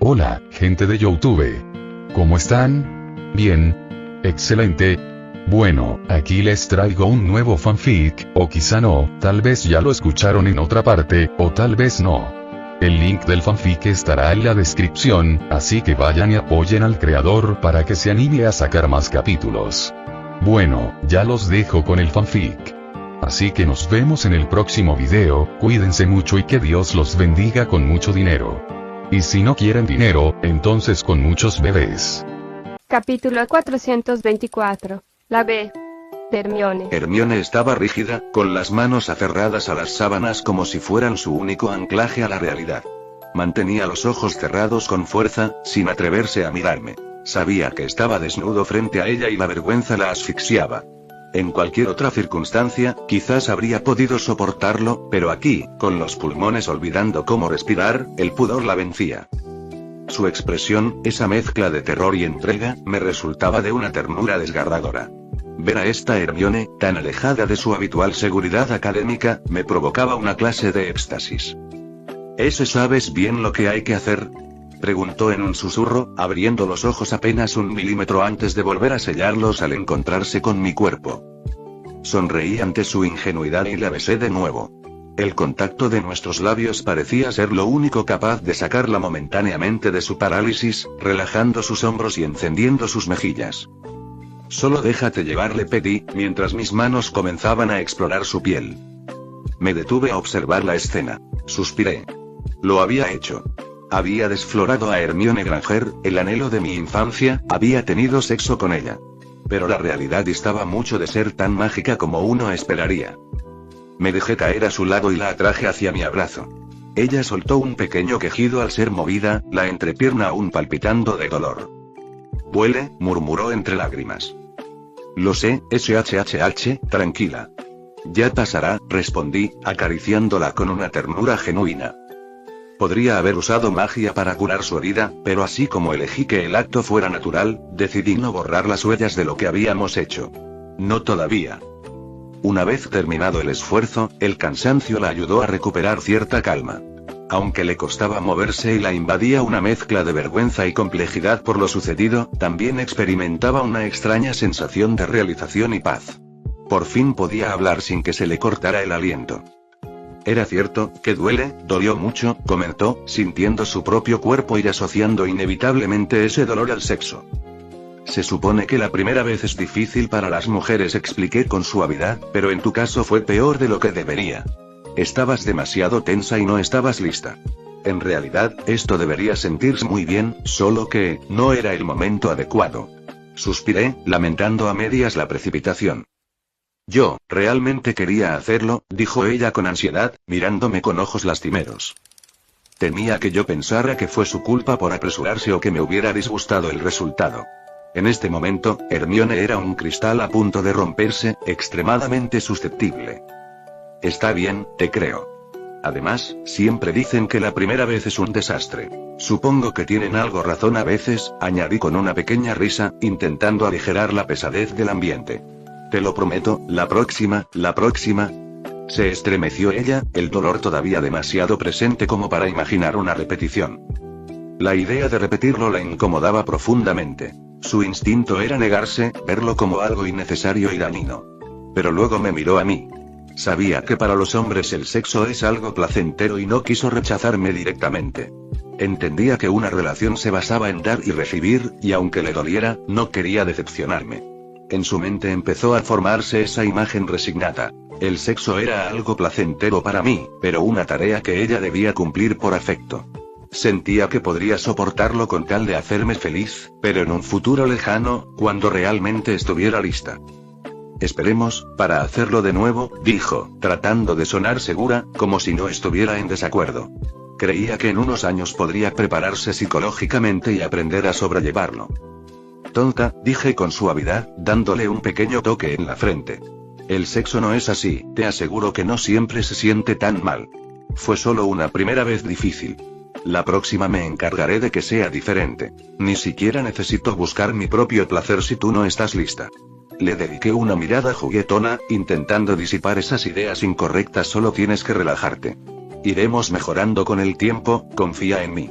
Hola, gente de YouTube. ¿Cómo están? Bien. Excelente. Bueno, aquí les traigo un nuevo fanfic, o quizá no, tal vez ya lo escucharon en otra parte, o tal vez no. El link del fanfic estará en la descripción, así que vayan y apoyen al creador para que se anime a sacar más capítulos. Bueno, ya los dejo con el fanfic. Así que nos vemos en el próximo video, cuídense mucho y que Dios los bendiga con mucho dinero. Y si no quieren dinero, entonces con muchos bebés. Capítulo 424. La B. De Hermione. Hermione estaba rígida, con las manos aferradas a las sábanas como si fueran su único anclaje a la realidad. Mantenía los ojos cerrados con fuerza, sin atreverse a mirarme. Sabía que estaba desnudo frente a ella y la vergüenza la asfixiaba. En cualquier otra circunstancia, quizás habría podido soportarlo, pero aquí, con los pulmones olvidando cómo respirar, el pudor la vencía. Su expresión, esa mezcla de terror y entrega, me resultaba de una ternura desgarradora. Ver a esta Hermione, tan alejada de su habitual seguridad académica, me provocaba una clase de éxtasis. ¿Sabes bien lo que hay que hacer?, preguntó en un susurro, abriendo los ojos apenas 1 milímetro antes de volver a sellarlos al encontrarse con mi cuerpo. Sonreí ante su ingenuidad y la besé de nuevo. El contacto de nuestros labios parecía ser lo único capaz de sacarla momentáneamente de su parálisis, relajando sus hombros y encendiendo sus mejillas. Solo déjate llevar, le pedí, mientras mis manos comenzaban a explorar su piel. Me detuve a observar la escena. Suspiré. Lo había hecho. Había desflorado a Hermione Granger, el anhelo de mi infancia, había tenido sexo con ella. Pero la realidad distaba mucho de ser tan mágica como uno esperaría. Me dejé caer a su lado y la atraje hacia mi abrazo. Ella soltó un pequeño quejido al ser movida, la entrepierna aún palpitando de dolor. «Huele», murmuró entre lágrimas. «Lo sé, tranquila». «Ya pasará», respondí, acariciándola con una ternura genuina. Podría haber usado magia para curar su herida, pero así como elegí que el acto fuera natural, decidí no borrar las huellas de lo que habíamos hecho. No todavía. Una vez terminado el esfuerzo, el cansancio la ayudó a recuperar cierta calma. Aunque le costaba moverse y la invadía una mezcla de vergüenza y complejidad por lo sucedido, también experimentaba una extraña sensación de realización y paz. Por fin podía hablar sin que se le cortara el aliento. «Era cierto, que dolió mucho», comentó, sintiendo su propio cuerpo y asociando inevitablemente ese dolor al sexo. «Se supone que la primera vez es difícil para las mujeres», expliqué con suavidad, «pero en tu caso fue peor de lo que debería. Estabas demasiado tensa y no estabas lista. En realidad, esto debería sentirse muy bien, solo que, no era el momento adecuado». Suspiré, lamentando a medias la precipitación. «Yo, realmente quería hacerlo», dijo ella con ansiedad, mirándome con ojos lastimeros. Temía que yo pensara que fue su culpa por apresurarse o que me hubiera disgustado el resultado. En este momento, Hermione era un cristal a punto de romperse, extremadamente susceptible. «Está bien, te creo. Además, siempre dicen que la primera vez es un desastre. Supongo que tienen algo razón a veces», añadí con una pequeña risa, intentando aligerar la pesadez del ambiente. «Te lo prometo, la próxima». Se estremeció ella, el dolor todavía demasiado presente como para imaginar una repetición. La idea de repetirlo la incomodaba profundamente. Su instinto era negarse, verlo como algo innecesario y dañino. Pero luego me miró a mí. Sabía que para los hombres el sexo es algo placentero y no quiso rechazarme directamente. Entendía que una relación se basaba en dar y recibir, y aunque le doliera, no quería decepcionarme. En su mente empezó a formarse esa imagen resignada. El sexo era algo placentero para mí, pero una tarea que ella debía cumplir por afecto. Sentía que podría soportarlo con tal de hacerme feliz, pero en un futuro lejano, cuando realmente estuviera lista. «Esperemos, para hacerlo de nuevo», dijo, tratando de sonar segura, como si no estuviera en desacuerdo. Creía que en unos años podría prepararse psicológicamente y aprender a sobrellevarlo. «Tonta», dije con suavidad, dándole un pequeño toque en la frente. «El sexo no es así, te aseguro que no siempre se siente tan mal. Fue solo una primera vez difícil. La próxima me encargaré de que sea diferente. Ni siquiera necesito buscar mi propio placer si tú no estás lista». Le dediqué una mirada juguetona, intentando disipar esas ideas incorrectas. «Solo tienes que relajarte. Iremos mejorando con el tiempo, confía en mí».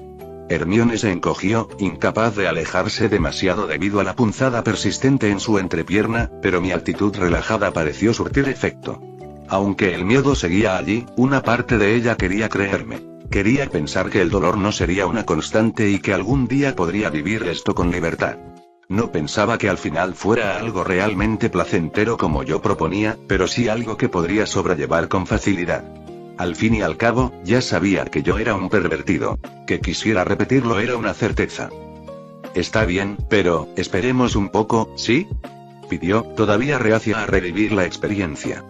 Hermione se encogió, incapaz de alejarse demasiado debido a la punzada persistente en su entrepierna, pero mi actitud relajada pareció surtir efecto. Aunque el miedo seguía allí, una parte de ella quería creerme. Quería pensar que el dolor no sería una constante y que algún día podría vivir esto con libertad. No pensaba que al final fuera algo realmente placentero como yo proponía, pero sí algo que podría sobrellevar con facilidad. Al fin y al cabo, ya sabía que yo era un pervertido. Que quisiera repetirlo era una certeza. Está bien, pero, esperemos un poco, ¿sí? Pidió, todavía reacia a revivir la experiencia.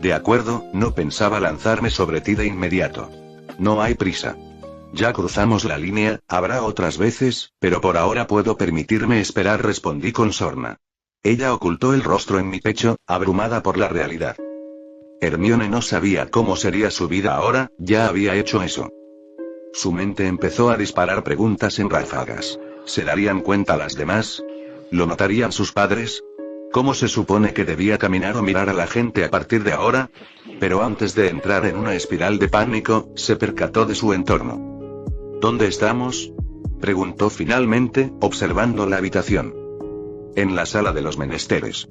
De acuerdo, no pensaba lanzarme sobre ti de inmediato. No hay prisa. Ya cruzamos la línea, habrá otras veces, pero por ahora puedo permitirme esperar, respondí con sorna. Ella ocultó el rostro en mi pecho, abrumada por la realidad. Hermione no sabía cómo sería su vida ahora, ya había hecho eso. Su mente empezó a disparar preguntas en ráfagas. ¿Se darían cuenta las demás? ¿Lo notarían sus padres? ¿Cómo se supone que debía caminar o mirar a la gente a partir de ahora? Pero antes de entrar en una espiral de pánico, se percató de su entorno. ¿Dónde estamos?, preguntó finalmente, observando la habitación. En la sala de los menesteres.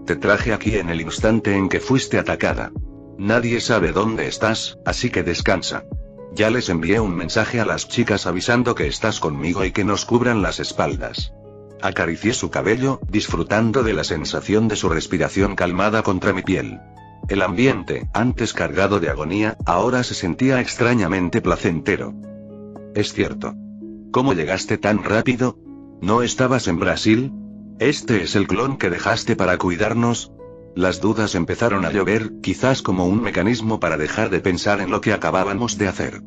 Te traje aquí en el instante en que fuiste atacada. Nadie sabe dónde estás, así que descansa. Ya les envié un mensaje a las chicas avisando que estás conmigo y que nos cubran las espaldas. Acaricié su cabello, disfrutando de la sensación de su respiración calmada contra mi piel. El ambiente, antes cargado de agonía, ahora se sentía extrañamente placentero. Es cierto. ¿Cómo llegaste tan rápido? ¿No estabas en Brasil? ¿Este es el clon que dejaste para cuidarnos? Las dudas empezaron a llover, quizás como un mecanismo para dejar de pensar en lo que acabábamos de hacer.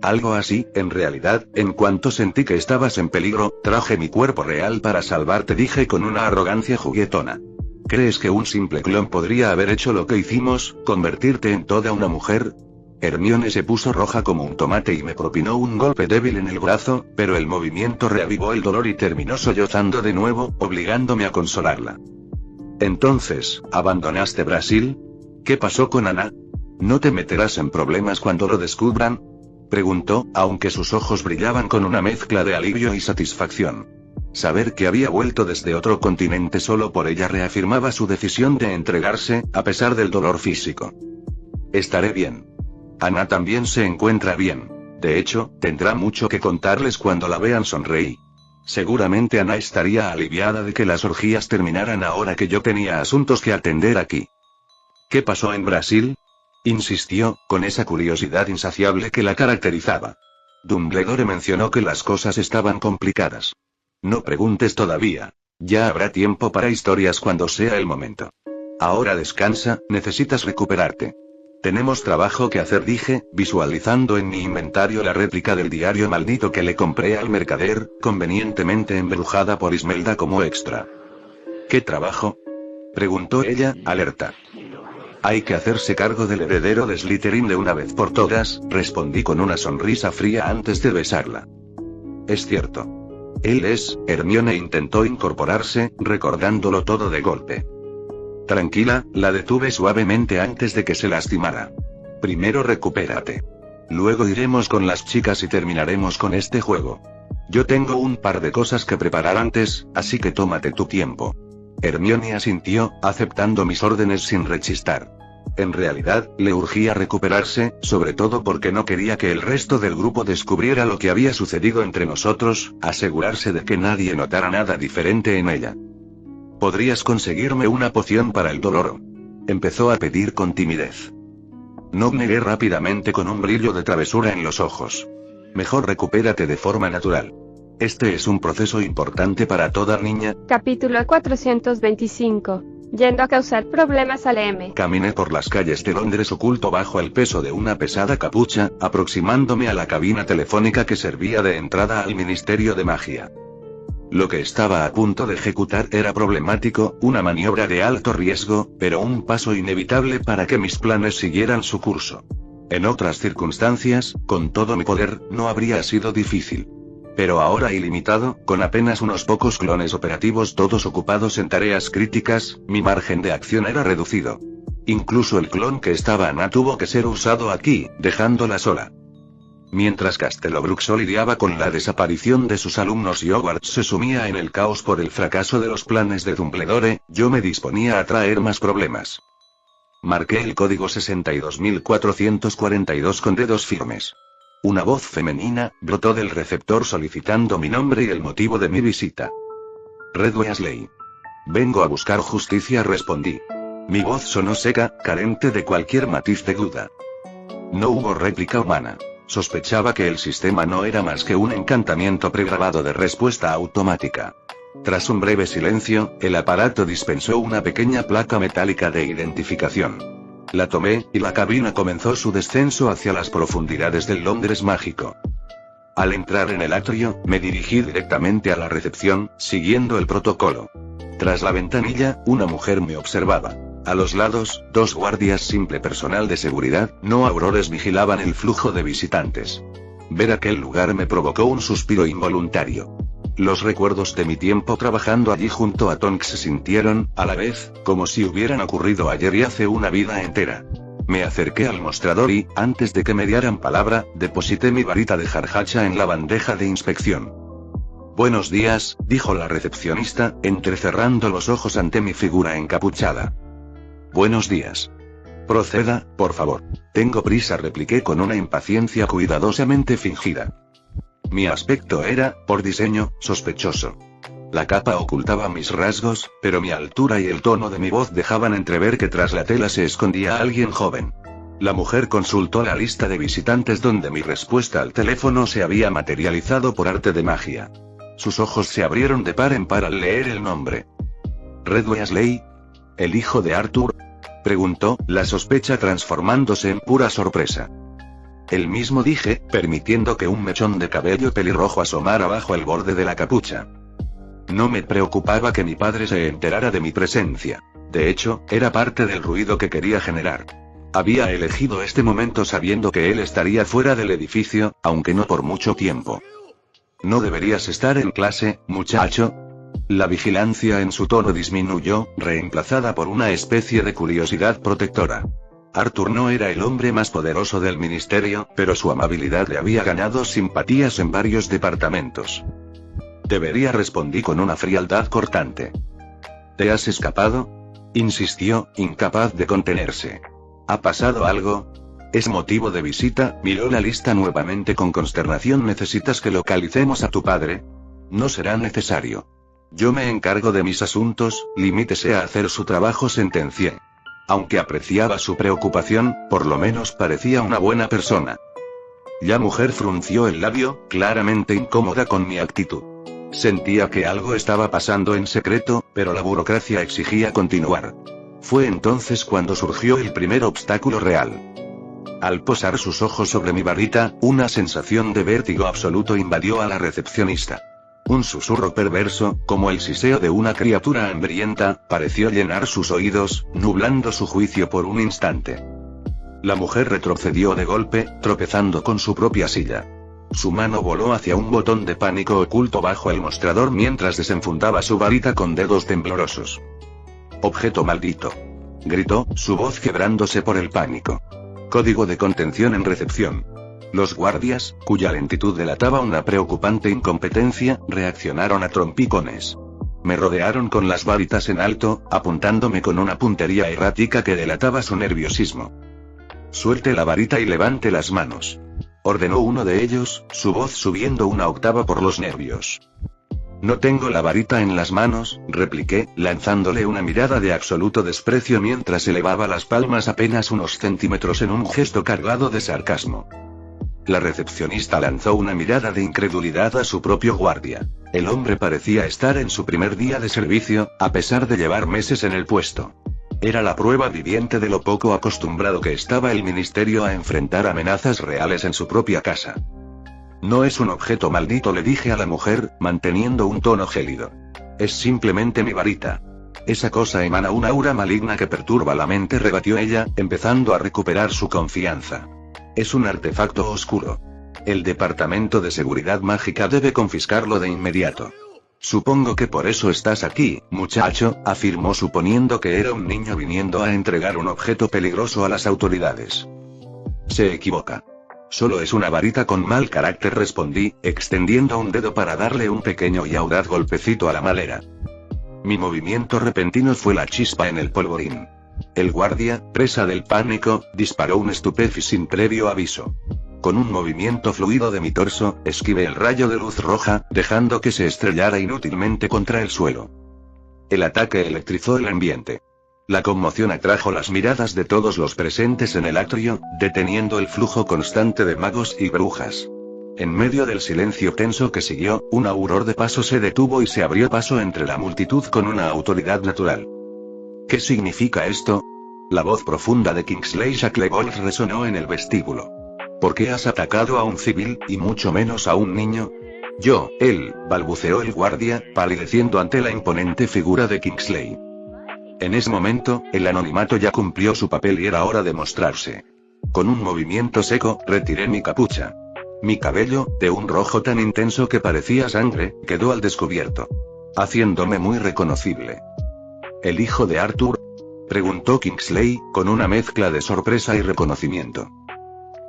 Algo así, en realidad, en cuanto sentí que estabas en peligro, traje mi cuerpo real para salvarte, dije con una arrogancia juguetona. ¿Crees que un simple clon podría haber hecho lo que hicimos, convertirte en toda una mujer? Hermione se puso roja como un tomate y me propinó un golpe débil en el brazo, pero el movimiento reavivó el dolor y terminó sollozando de nuevo, obligándome a consolarla. Entonces, ¿abandonaste Brasil? ¿Qué pasó con Ana? ¿No te meterás en problemas cuando lo descubran?, preguntó, aunque sus ojos brillaban con una mezcla de alivio y satisfacción. Saber que había vuelto desde otro continente solo por ella reafirmaba su decisión de entregarse, a pesar del dolor físico. Estaré bien. Ana también se encuentra bien. De hecho, tendrá mucho que contarles cuando la vean, sonreí. Seguramente Ana estaría aliviada de que las orgías terminaran ahora que yo tenía asuntos que atender aquí. ¿Qué pasó en Brasil?, insistió, con esa curiosidad insaciable que la caracterizaba. Dumbledore mencionó que las cosas estaban complicadas. No preguntes todavía. Ya habrá tiempo para historias cuando sea el momento. Ahora descansa, necesitas recuperarte. Tenemos trabajo que hacer, dije, visualizando en mi inventario la réplica del diario maldito que le compré al mercader, convenientemente embrujada por Ismelda como extra. ¿Qué trabajo?, preguntó ella, alerta. Hay que hacerse cargo del heredero de Slytherin de una vez por todas, respondí con una sonrisa fría antes de besarla. Es cierto. Él es, Hermione intentó incorporarse, recordándolo todo de golpe. Tranquila, la detuve suavemente antes de que se lastimara. Primero recupérate. Luego iremos con las chicas y terminaremos con este juego. Yo tengo un par de cosas que preparar antes, así que tómate tu tiempo. Hermione asintió, aceptando mis órdenes sin rechistar. En realidad, le urgía recuperarse, sobre todo porque no quería que el resto del grupo descubriera lo que había sucedido entre nosotros, asegurarse de que nadie notara nada diferente en ella. ¿Podrías conseguirme una poción para el dolor?, empezó a pedir con timidez. No, negué rápidamente con un brillo de travesura en los ojos. Mejor recupérate de forma natural. Este es un proceso importante para toda niña. Capítulo 425. Yendo a causar problemas al M. Caminé por las calles de Londres oculto bajo el peso de una pesada capucha, aproximándome a la cabina telefónica que servía de entrada al Ministerio de Magia. Lo que estaba a punto de ejecutar era problemático, una maniobra de alto riesgo, pero un paso inevitable para que mis planes siguieran su curso. En otras circunstancias, con todo mi poder, no habría sido difícil. Pero ahora ilimitado, con apenas unos pocos clones operativos todos ocupados en tareas críticas, mi margen de acción era reducido. Incluso el clon que estaba Ana tuvo que ser usado aquí, dejándola sola. Mientras Castelobruxo lidiaba con la desaparición de sus alumnos y Hogwarts se sumía en el caos por el fracaso de los planes de Dumbledore, yo me disponía a traer más problemas. Marqué el código 62442 con dedos firmes. Una voz femenina brotó del receptor solicitando mi nombre y el motivo de mi visita. Red Weasley. Vengo a buscar justicia, respondí. Mi voz sonó seca, carente de cualquier matiz de duda. No hubo réplica humana. Sospechaba que el sistema no era más que un encantamiento pregrabado de respuesta automática. Tras un breve silencio, el aparato dispensó una pequeña placa metálica de identificación. La tomé, y la cabina comenzó su descenso hacia las profundidades del Londres mágico. Al entrar en el atrio, me dirigí directamente a la recepción, siguiendo el protocolo. Tras la ventanilla, una mujer me observaba. A los lados, 2 guardias simple personal de seguridad, no aurores, vigilaban el flujo de visitantes. Ver aquel lugar me provocó un suspiro involuntario. Los recuerdos de mi tiempo trabajando allí junto a Tonks se sintieron, a la vez, como si hubieran ocurrido ayer y hace una vida entera. Me acerqué al mostrador y, antes de que me dieran palabra, deposité mi varita de jarjacha en la bandeja de inspección. Buenos días, dijo la recepcionista, entrecerrando los ojos ante mi figura encapuchada. Buenos días. Proceda, por favor. Tengo prisa, repliqué con una impaciencia cuidadosamente fingida. Mi aspecto era, por diseño, sospechoso. La capa ocultaba mis rasgos, pero mi altura y el tono de mi voz dejaban entrever que tras la tela se escondía alguien joven. La mujer consultó la lista de visitantes donde mi respuesta al teléfono se había materializado por arte de magia. Sus ojos se abrieron de par en par al leer el nombre. ¿Red Weasley? ¿El hijo de Arthur? Preguntó, la sospecha transformándose en pura sorpresa. El mismo, dije, permitiendo que un mechón de cabello pelirrojo asomara bajo el borde de la capucha. No me preocupaba que mi padre se enterara de mi presencia. De hecho, era parte del ruido que quería generar. Había elegido este momento sabiendo que él estaría fuera del edificio, aunque no por mucho tiempo. ¿No deberías estar en clase, muchacho? La vigilancia en su tono disminuyó, reemplazada por una especie de curiosidad protectora. Arthur no era el hombre más poderoso del ministerio, pero su amabilidad le había ganado simpatías en varios departamentos. Debería, respondí con una frialdad cortante. ¿Te has escapado? Insistió, incapaz de contenerse. ¿Ha pasado algo? ¿Es motivo de visita? Miró la lista nuevamente con consternación. ¿Necesitas que localicemos a tu padre? No será necesario. Yo me encargo de mis asuntos, limítese a hacer su trabajo, sentencié. Aunque apreciaba su preocupación, por lo menos parecía una buena persona. La mujer frunció el labio, claramente incómoda con mi actitud. Sentía que algo estaba pasando en secreto, pero la burocracia exigía continuar. Fue entonces cuando surgió el primer obstáculo real. Al posar sus ojos sobre mi varita, una sensación de vértigo absoluto invadió a la recepcionista. Un susurro perverso, como el siseo de una criatura hambrienta, pareció llenar sus oídos, nublando su juicio por un instante. La mujer retrocedió de golpe, tropezando con su propia silla. Su mano voló hacia un botón de pánico oculto bajo el mostrador mientras desenfundaba su varita con dedos temblorosos. «Objeto maldito», gritó, su voz quebrándose por el pánico. Código de contención en recepción. Los guardias, cuya lentitud delataba una preocupante incompetencia, reaccionaron a trompicones. Me rodearon con las varitas en alto, apuntándome con una puntería errática que delataba su nerviosismo. «Suelte la varita y levante las manos», ordenó uno de ellos, su voz subiendo una octava por los nervios. «No tengo la varita en las manos», repliqué, lanzándole una mirada de absoluto desprecio mientras elevaba las palmas apenas unos centímetros en un gesto cargado de sarcasmo. La recepcionista lanzó una mirada de incredulidad a su propio guardia. El hombre parecía estar en su primer día de servicio, a pesar de llevar meses en el puesto. Era la prueba viviente de lo poco acostumbrado que estaba el ministerio a enfrentar amenazas reales en su propia casa. «No es un objeto maldito», le dije a la mujer, manteniendo un tono gélido. «Es simplemente mi varita». «Esa cosa emana una aura maligna que perturba la mente», rebatió ella, empezando a recuperar su confianza. «Es un artefacto oscuro. El Departamento de Seguridad Mágica debe confiscarlo de inmediato». «Supongo que por eso estás aquí, muchacho», afirmó suponiendo que era un niño viniendo a entregar un objeto peligroso a las autoridades. «Se equivoca. Solo es una varita con mal carácter, respondí, extendiendo un dedo para darle un pequeño y audaz golpecito a la malera. Mi movimiento repentino fue la chispa en el polvorín. El guardia, presa del pánico, disparó un estupefi sin previo aviso. Con un movimiento fluido de mi torso, esquivé el rayo de luz roja, dejando que se estrellara inútilmente contra el suelo. El ataque electrizó el ambiente. La conmoción atrajo las miradas de todos los presentes en el atrio, deteniendo el flujo constante de magos y brujas. En medio del silencio tenso que siguió, un auror de paso se detuvo y se abrió paso entre la multitud con una autoridad natural. ¿Qué significa esto? La voz profunda de Kingsley Shacklebolt resonó en el vestíbulo. ¿Por qué has atacado a un civil, y mucho menos a un niño? Él, balbuceó el guardia, palideciendo ante la imponente figura de Kingsley. En ese momento, el anonimato ya cumplió su papel y era hora de mostrarse. Con un movimiento seco, retiré mi capucha. Mi cabello, de un rojo tan intenso que parecía sangre, quedó al descubierto, haciéndome muy reconocible. ¿El hijo de Arthur?, preguntó Kingsley, con una mezcla de sorpresa y reconocimiento.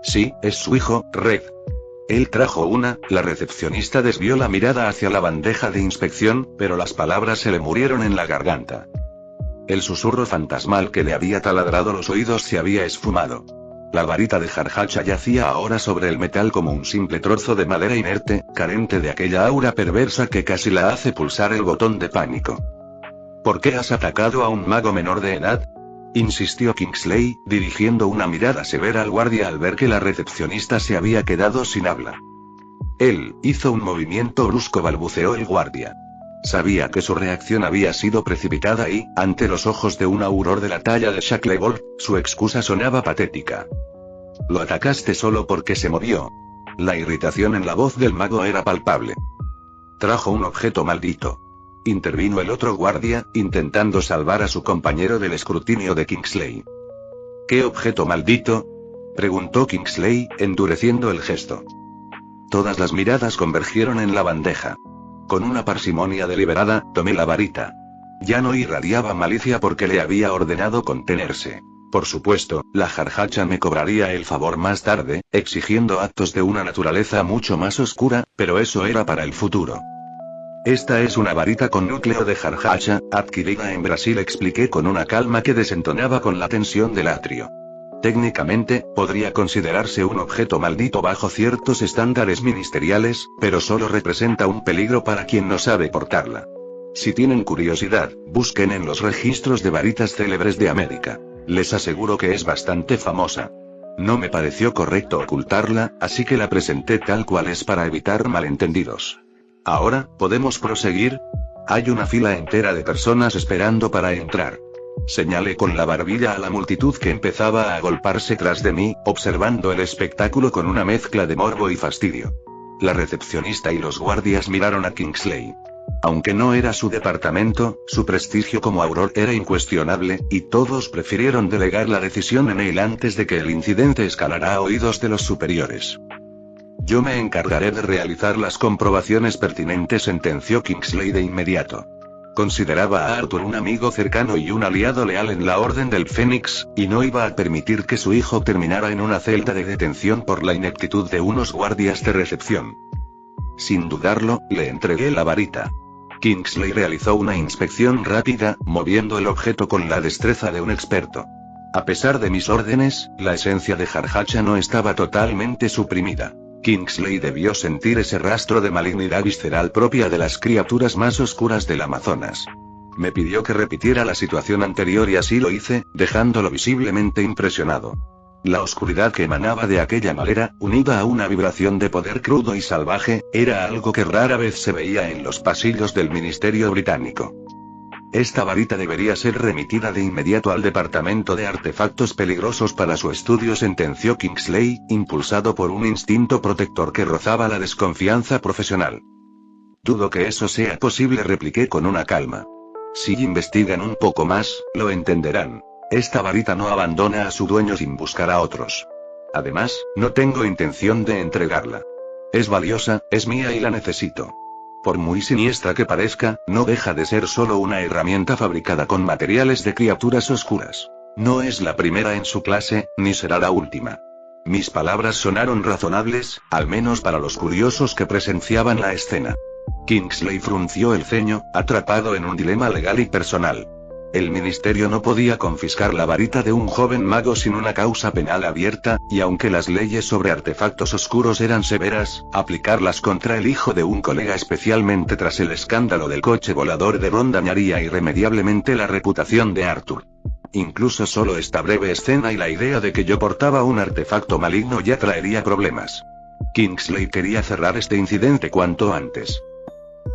Sí, es su hijo, Red. Él trajo una. La recepcionista desvió la mirada hacia la bandeja de inspección, pero las palabras se le murieron en la garganta. El susurro fantasmal que le había taladrado los oídos se había esfumado. La varita de Jarhacha yacía ahora sobre el metal como un simple trozo de madera inerte, carente de aquella aura perversa que casi la hace pulsar el botón de pánico. ¿Por qué has atacado a un mago menor de edad?, insistió Kingsley, dirigiendo una mirada severa al guardia al ver que la recepcionista se había quedado sin habla. Él hizo un movimiento brusco, balbuceó el guardia. Sabía que su reacción había sido precipitada y, ante los ojos de un auror de la talla de Shacklebolt, su excusa sonaba patética. Lo atacaste solo porque se movió. La irritación en la voz del mago era palpable. Trajo un objeto maldito. Intervino el otro guardia, intentando salvar a su compañero del escrutinio de Kingsley. ¿Qué objeto maldito?, preguntó Kingsley, endureciendo el gesto. Todas las miradas convergieron en la bandeja. Con una parsimonia deliberada, tomé la varita. Ya no irradiaba malicia porque le había ordenado contenerse. Por supuesto, la Jarhacha me cobraría el favor más tarde, exigiendo actos de una naturaleza mucho más oscura, pero eso era para el futuro. Esta es una varita con núcleo de Jarhacha, adquirida en Brasil, expliqué con una calma que desentonaba con la tensión del atrio. Técnicamente, podría considerarse un objeto maldito bajo ciertos estándares ministeriales, pero solo representa un peligro para quien no sabe portarla. Si tienen curiosidad, busquen en los registros de varitas célebres de América. Les aseguro que es bastante famosa. No me pareció correcto ocultarla, así que la presenté tal cual es para evitar malentendidos. Ahora, ¿podemos proseguir? Hay una fila entera de personas esperando para entrar. Señalé con la barbilla a la multitud que empezaba a agolparse tras de mí, observando el espectáculo con una mezcla de morbo y fastidio. La recepcionista y los guardias miraron a Kingsley. Aunque no era su departamento, su prestigio como auror era incuestionable, y todos prefirieron delegar la decisión en él antes de que el incidente escalara a oídos de los superiores. Yo me encargaré de realizar las comprobaciones pertinentes, sentenció Kingsley de inmediato. Consideraba a Arthur un amigo cercano y un aliado leal en la Orden del Fénix, y no iba a permitir que su hijo terminara en una celda de detención por la ineptitud de unos guardias de recepción. Sin dudarlo, le entregué la varita. Kingsley realizó una inspección rápida, moviendo el objeto con la destreza de un experto. A pesar de mis órdenes, la esencia de Jarhacha no estaba totalmente suprimida. Kingsley debió sentir ese rastro de malignidad visceral propia de las criaturas más oscuras del Amazonas. Me pidió que repitiera la situación anterior y así lo hice, dejándolo visiblemente impresionado. La oscuridad que emanaba de aquella manera, unida a una vibración de poder crudo y salvaje, era algo que rara vez se veía en los pasillos del Ministerio Británico. Esta varita debería ser remitida de inmediato al Departamento de Artefactos Peligrosos para su estudio, sentenció Kingsley, impulsado por un instinto protector que rozaba la desconfianza profesional. Dudo que eso sea posible, repliqué con una calma. Si investigan un poco más, lo entenderán. Esta varita no abandona a su dueño sin buscar a otros. Además, no tengo intención de entregarla. Es valiosa, es mía y la necesito. Por muy siniestra que parezca, no deja de ser solo una herramienta fabricada con materiales de criaturas oscuras. No es la primera en su clase, ni será la última. Mis palabras sonaron razonables, al menos para los curiosos que presenciaban la escena. Kingsley frunció el ceño, atrapado en un dilema legal y personal. El ministerio no podía confiscar la varita de un joven mago sin una causa penal abierta, y aunque las leyes sobre artefactos oscuros eran severas, aplicarlas contra el hijo de un colega, especialmente tras el escándalo del coche volador de Ron, dañaría irremediablemente la reputación de Arthur. Incluso solo esta breve escena y la idea de que yo portaba un artefacto maligno ya traería problemas. Kingsley quería cerrar este incidente cuanto antes.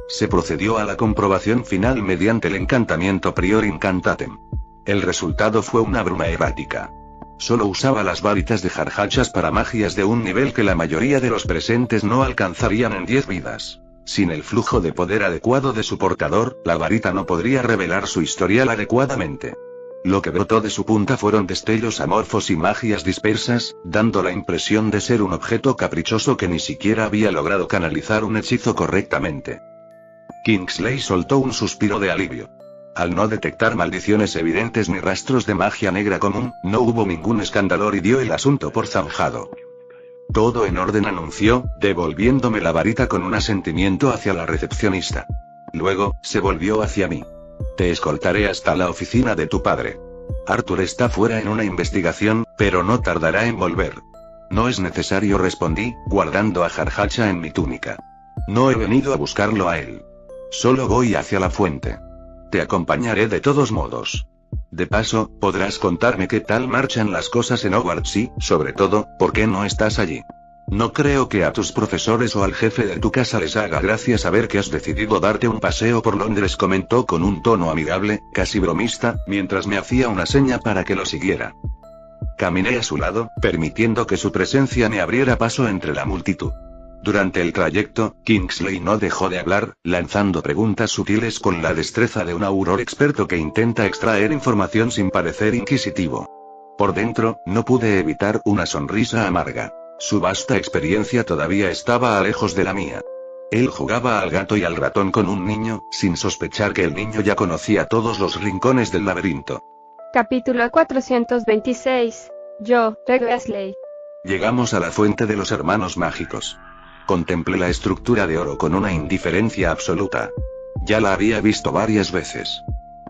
Se procedió a la comprobación final mediante el encantamiento Prior Incantatem. El resultado fue una bruma errática. Solo usaba las varitas de jarjachas para magias de un nivel que la mayoría de los presentes no alcanzarían en 10 vidas. Sin el flujo de poder adecuado de su portador, la varita no podría revelar su historial adecuadamente. Lo que brotó de su punta fueron destellos amorfos y magias dispersas, dando la impresión de ser un objeto caprichoso que ni siquiera había logrado canalizar un hechizo correctamente. Kingsley soltó un suspiro de alivio. Al no detectar maldiciones evidentes ni rastros de magia negra común, no hubo ningún escándalo y dio el asunto por zanjado. Todo en orden, anunció, devolviéndome la varita con un asentimiento hacia la recepcionista. Luego, se volvió hacia mí. Te escoltaré hasta la oficina de tu padre. Arthur está fuera en una investigación, pero no tardará en volver. No es necesario, respondí, guardando a Jarjacha en mi túnica. No he venido a buscarlo a él. Solo voy hacia la fuente. Te acompañaré de todos modos. De paso, podrás contarme qué tal marchan las cosas en Hogwarts y, sobre todo, por qué no estás allí. No creo que a tus profesores o al jefe de tu casa les haga gracia saber que has decidido darte un paseo por Londres, comentó con un tono amigable, casi bromista, mientras me hacía una seña para que lo siguiera. Caminé a su lado, permitiendo que su presencia me abriera paso entre la multitud. Durante el trayecto, Kingsley no dejó de hablar, lanzando preguntas sutiles con la destreza de un auror experto que intenta extraer información sin parecer inquisitivo. Por dentro, no pude evitar una sonrisa amarga. Su vasta experiencia todavía estaba a lejos de la mía. Él jugaba al gato y al ratón con un niño, sin sospechar que el niño ya conocía todos los rincones del laberinto. Capítulo 426. Yo, Red Weasley. Llegamos a la fuente de los hermanos mágicos. Contemplé la estructura de oro con una indiferencia absoluta. Ya la había visto varias veces.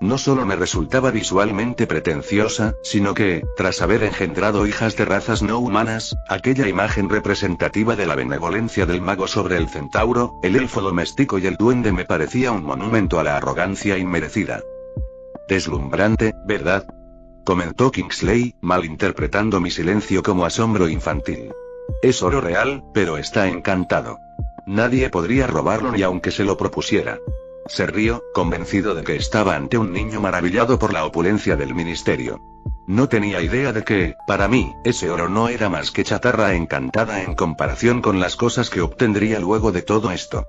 No solo me resultaba visualmente pretenciosa, sino que, tras haber engendrado hijas de razas no humanas, aquella imagen representativa de la benevolencia del mago sobre el centauro, el elfo doméstico y el duende me parecía un monumento a la arrogancia inmerecida. Deslumbrante, ¿verdad?, comentó Kingsley, malinterpretando mi silencio como asombro infantil. Es oro real, pero está encantado. Nadie podría robarlo ni aunque se lo propusiera. Se rió, convencido de que estaba ante un niño maravillado por la opulencia del ministerio. No tenía idea de que, para mí, ese oro no era más que chatarra encantada en comparación con las cosas que obtendría luego de todo esto.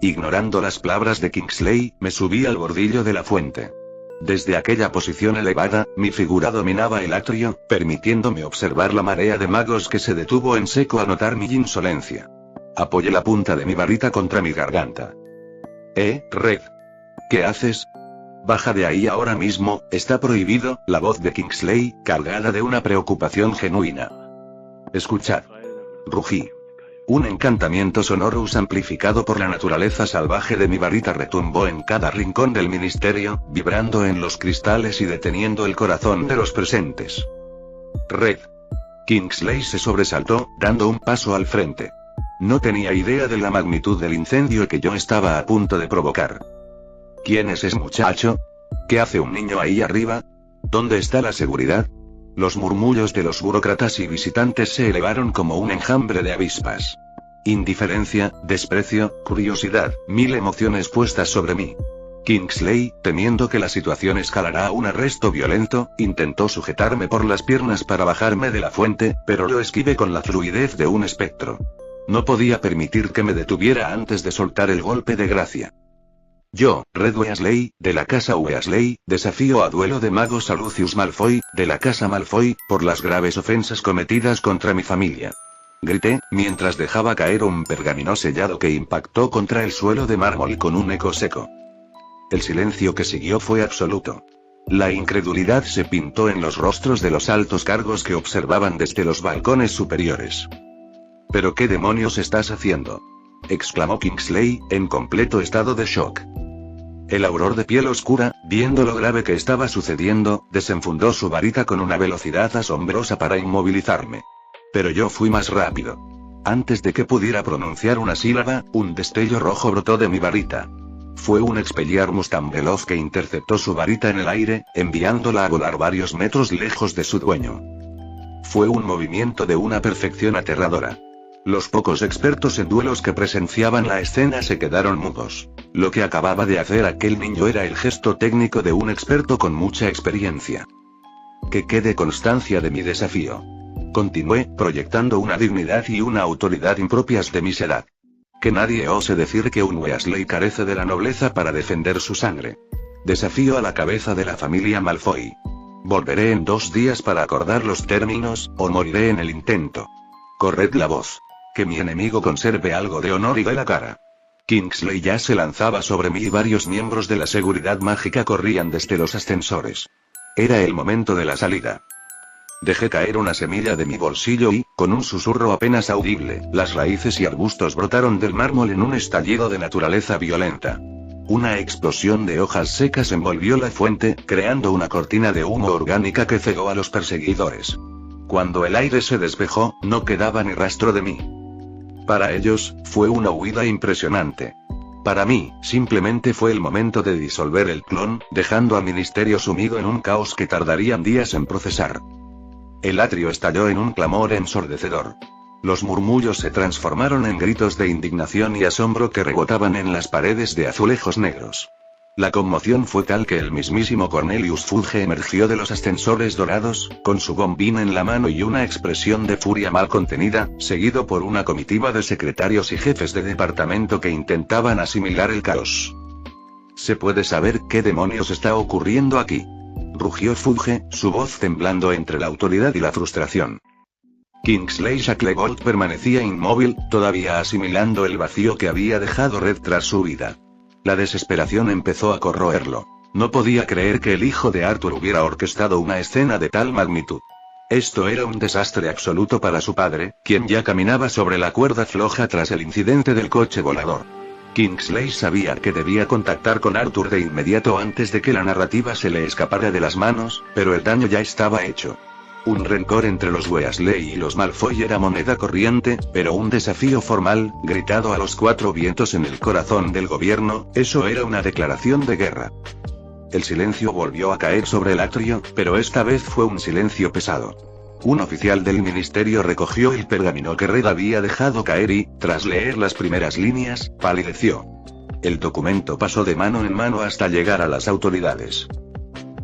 Ignorando las palabras de Kingsley, me subí al bordillo de la fuente. Desde aquella posición elevada, mi figura dominaba el atrio, permitiéndome observar la marea de magos que se detuvo en seco al notar mi insolencia. Apoyé la punta de mi varita contra mi garganta. Red. ¿Qué haces? Baja de ahí ahora mismo, está prohibido, la voz de Kingsley, cargada de una preocupación genuina. Escuchad. Rugí. Un encantamiento sonorous amplificado por la naturaleza salvaje de mi varita retumbó en cada rincón del ministerio, vibrando en los cristales y deteniendo el corazón de los presentes. Red. Kingsley se sobresaltó, dando un paso al frente. No tenía idea de la magnitud del incendio que yo estaba a punto de provocar. ¿Quién es ese muchacho? ¿Qué hace un niño ahí arriba? ¿Dónde está la seguridad? Los murmullos de los burócratas y visitantes se elevaron como un enjambre de avispas. Indiferencia, desprecio, curiosidad, 1000 emociones puestas sobre mí. Kingsley, temiendo que la situación escalara a un arresto violento, intentó sujetarme por las piernas para bajarme de la fuente, pero lo esquivé con la fluidez de un espectro. No podía permitir que me detuviera antes de soltar el golpe de gracia. Yo, Red Weasley, de la casa Weasley, desafío a duelo de magos a Lucius Malfoy, de la casa Malfoy, por las graves ofensas cometidas contra mi familia. Grité, mientras dejaba caer un pergamino sellado que impactó contra el suelo de mármol con un eco seco. El silencio que siguió fue absoluto. La incredulidad se pintó en los rostros de los altos cargos que observaban desde los balcones superiores. ¿Pero qué demonios estás haciendo?, exclamó Kingsley, en completo estado de shock. El auror de piel oscura, viendo lo grave que estaba sucediendo, desenfundó su varita con una velocidad asombrosa para inmovilizarme. Pero yo fui más rápido. Antes de que pudiera pronunciar una sílaba, un destello rojo brotó de mi varita. Fue un Expelliarmus tan veloz que interceptó su varita en el aire, enviándola a volar varios metros lejos de su dueño. Fue un movimiento de una perfección aterradora. Los pocos expertos en duelos que presenciaban la escena se quedaron mudos. Lo que acababa de hacer aquel niño era el gesto técnico de un experto con mucha experiencia. Que quede constancia de mi desafío. Continué, proyectando una dignidad y una autoridad impropias de mi edad. Que nadie ose decir que un Weasley carece de la nobleza para defender su sangre. Desafío a la cabeza de la familia Malfoy. Volveré en 2 días para acordar los términos, o moriré en el intento. Corred la voz. Que mi enemigo conserve algo de honor y dé la cara. Kingsley ya se lanzaba sobre mí y varios miembros de la seguridad mágica corrían desde los ascensores. Era el momento de la salida. Dejé caer una semilla de mi bolsillo y, con un susurro apenas audible, las raíces y arbustos brotaron del mármol en un estallido de naturaleza violenta. Una explosión de hojas secas envolvió la fuente, creando una cortina de humo orgánica que cegó a los perseguidores. Cuando el aire se despejó, no quedaba ni rastro de mí. Para ellos, fue una huida impresionante. Para mí, simplemente fue el momento de disolver el clon, dejando al ministerio sumido en un caos que tardarían días en procesar. El atrio estalló en un clamor ensordecedor. Los murmullos se transformaron en gritos de indignación y asombro que rebotaban en las paredes de azulejos negros. La conmoción fue tal que el mismísimo Cornelius Fudge emergió de los ascensores dorados, con su bombín en la mano y una expresión de furia mal contenida, seguido por una comitiva de secretarios y jefes de departamento que intentaban asimilar el caos. ¿Se puede saber qué demonios está ocurriendo aquí?, rugió Fudge, su voz temblando entre la autoridad y la frustración. Kingsley Shacklebolt permanecía inmóvil, todavía asimilando el vacío que había dejado Red tras su vida. La desesperación empezó a corroerlo. No podía creer que el hijo de Arthur hubiera orquestado una escena de tal magnitud. Esto era un desastre absoluto para su padre, quien ya caminaba sobre la cuerda floja tras el incidente del coche volador. Kingsley sabía que debía contactar con Arthur de inmediato antes de que la narrativa se le escapara de las manos, pero el daño ya estaba hecho. Un rencor entre los Weasley y los Malfoy era moneda corriente, pero un desafío formal, gritado a los 4 vientos en el corazón del gobierno, eso era una declaración de guerra. El silencio volvió a caer sobre el atrio, pero esta vez fue un silencio pesado. Un oficial del ministerio recogió el pergamino que Red había dejado caer y, tras leer las primeras líneas, palideció. El documento pasó de mano en mano hasta llegar a las autoridades.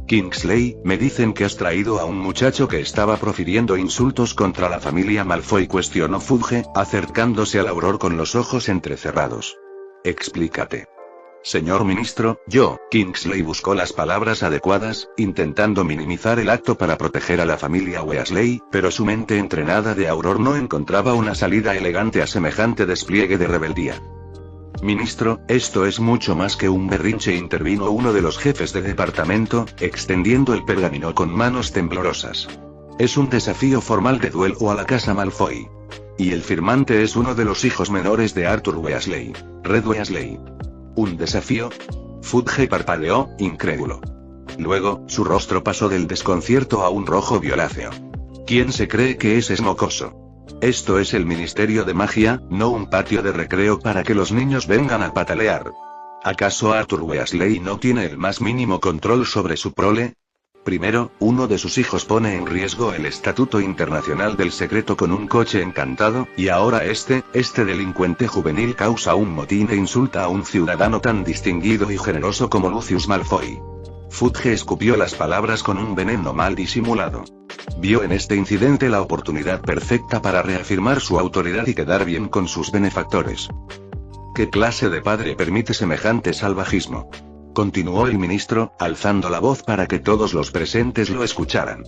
Kingsley, me dicen que has traído a un muchacho que estaba profiriendo insultos contra la familia Malfoy, cuestionó Fudge, acercándose al auror con los ojos entrecerrados. Explícate. Señor ministro, Kingsley buscó las palabras adecuadas, intentando minimizar el acto para proteger a la familia Weasley, pero su mente entrenada de auror no encontraba una salida elegante a semejante despliegue de rebeldía. Ministro, esto es mucho más que un berrinche, intervino uno de los jefes de departamento, extendiendo el pergamino con manos temblorosas. Es un desafío formal de duelo a la casa Malfoy. Y el firmante es uno de los hijos menores de Arthur Weasley, Red Weasley. ¿Un desafío? Fudge parpadeó, incrédulo. Luego, su rostro pasó del desconcierto a un rojo violáceo. ¿Quién se cree que es mocoso? Esto es el Ministerio de Magia, no un patio de recreo para que los niños vengan a patalear. ¿Acaso Arthur Weasley no tiene el más mínimo control sobre su prole? Primero, uno de sus hijos pone en riesgo el Estatuto Internacional del Secreto con un coche encantado, y ahora este delincuente juvenil causa un motín e insulta a un ciudadano tan distinguido y generoso como Lucius Malfoy. Fudge escupió las palabras con un veneno mal disimulado. Vio en este incidente la oportunidad perfecta para reafirmar su autoridad y quedar bien con sus benefactores. ¿Qué clase de padre permite semejante salvajismo?, continuó el ministro, alzando la voz para que todos los presentes lo escucharan.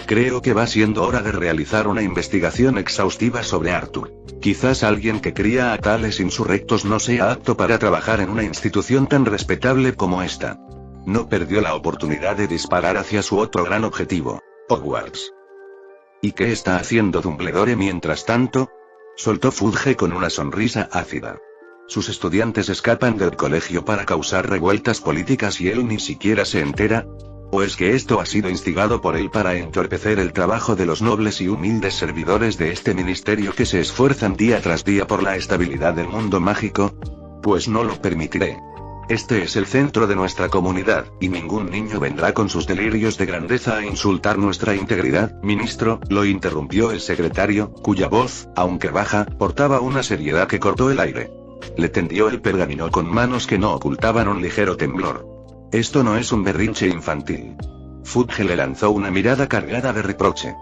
Creo que va siendo hora de realizar una investigación exhaustiva sobre Arthur. Quizás alguien que cría a tales insurrectos no sea apto para trabajar en una institución tan respetable como esta. no perdió la oportunidad de disparar hacia su otro gran objetivo, Hogwarts. ¿Y qué está haciendo Dumbledore mientras tanto? Soltó Fudge con una sonrisa ácida. Sus estudiantes escapan del colegio para causar revueltas políticas y él ni siquiera se entera. ¿O es que esto ha sido instigado por él para entorpecer el trabajo de los nobles y humildes servidores de este ministerio que se esfuerzan día tras día por la estabilidad del mundo mágico? Pues no lo permitiré. Este es el centro de nuestra comunidad, y ningún niño vendrá con sus delirios de grandeza a insultar nuestra integridad. Ministro, lo interrumpió el secretario, cuya voz, aunque baja, portaba una seriedad que cortó el aire. Le tendió el pergamino con manos que no ocultaban un ligero temblor. Esto no es un berrinche infantil. Fudge le lanzó una mirada cargada de reproche.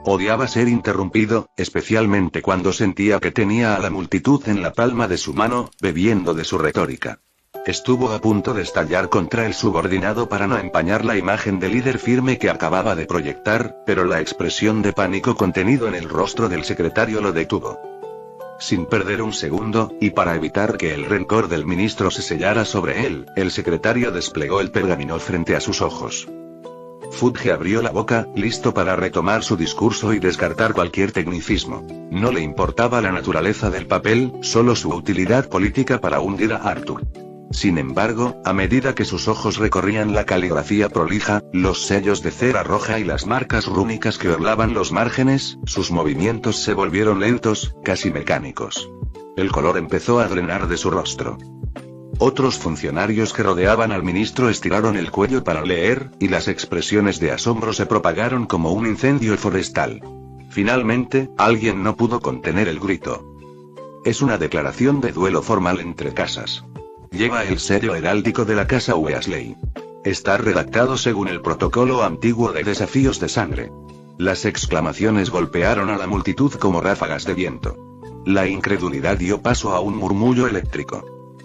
Odiaba ser interrumpido, especialmente cuando sentía que tenía a la multitud en la palma de su mano, bebiendo de su retórica. Estuvo a punto de estallar contra el subordinado para no empañar la imagen de líder firme que acababa de proyectar, pero la expresión de pánico contenido en el rostro del secretario lo detuvo. Sin perder un segundo, y para evitar que el rencor del ministro se sellara sobre él, el secretario desplegó el pergamino frente a sus ojos. Fudge abrió la boca, listo para retomar su discurso y descartar cualquier tecnicismo. No le importaba la naturaleza del papel, solo su utilidad política para hundir a Arthur. Sin embargo, a medida que sus ojos recorrían la caligrafía prolija, los sellos de cera roja y las marcas rúnicas que orlaban los márgenes, sus movimientos se volvieron lentos, casi mecánicos. El color empezó a drenar de su rostro. Otros funcionarios que rodeaban al ministro estiraron el cuello para leer, y las expresiones de asombro se propagaron como un incendio forestal. Finalmente, alguien no pudo contener el grito. Es una declaración de duelo formal entre casas. Lleva el sello heráldico de la casa Weasley. Está redactado según el protocolo antiguo de desafíos de sangre. Las exclamaciones golpearon a la multitud como ráfagas de viento. La incredulidad dio paso a un murmullo eléctrico.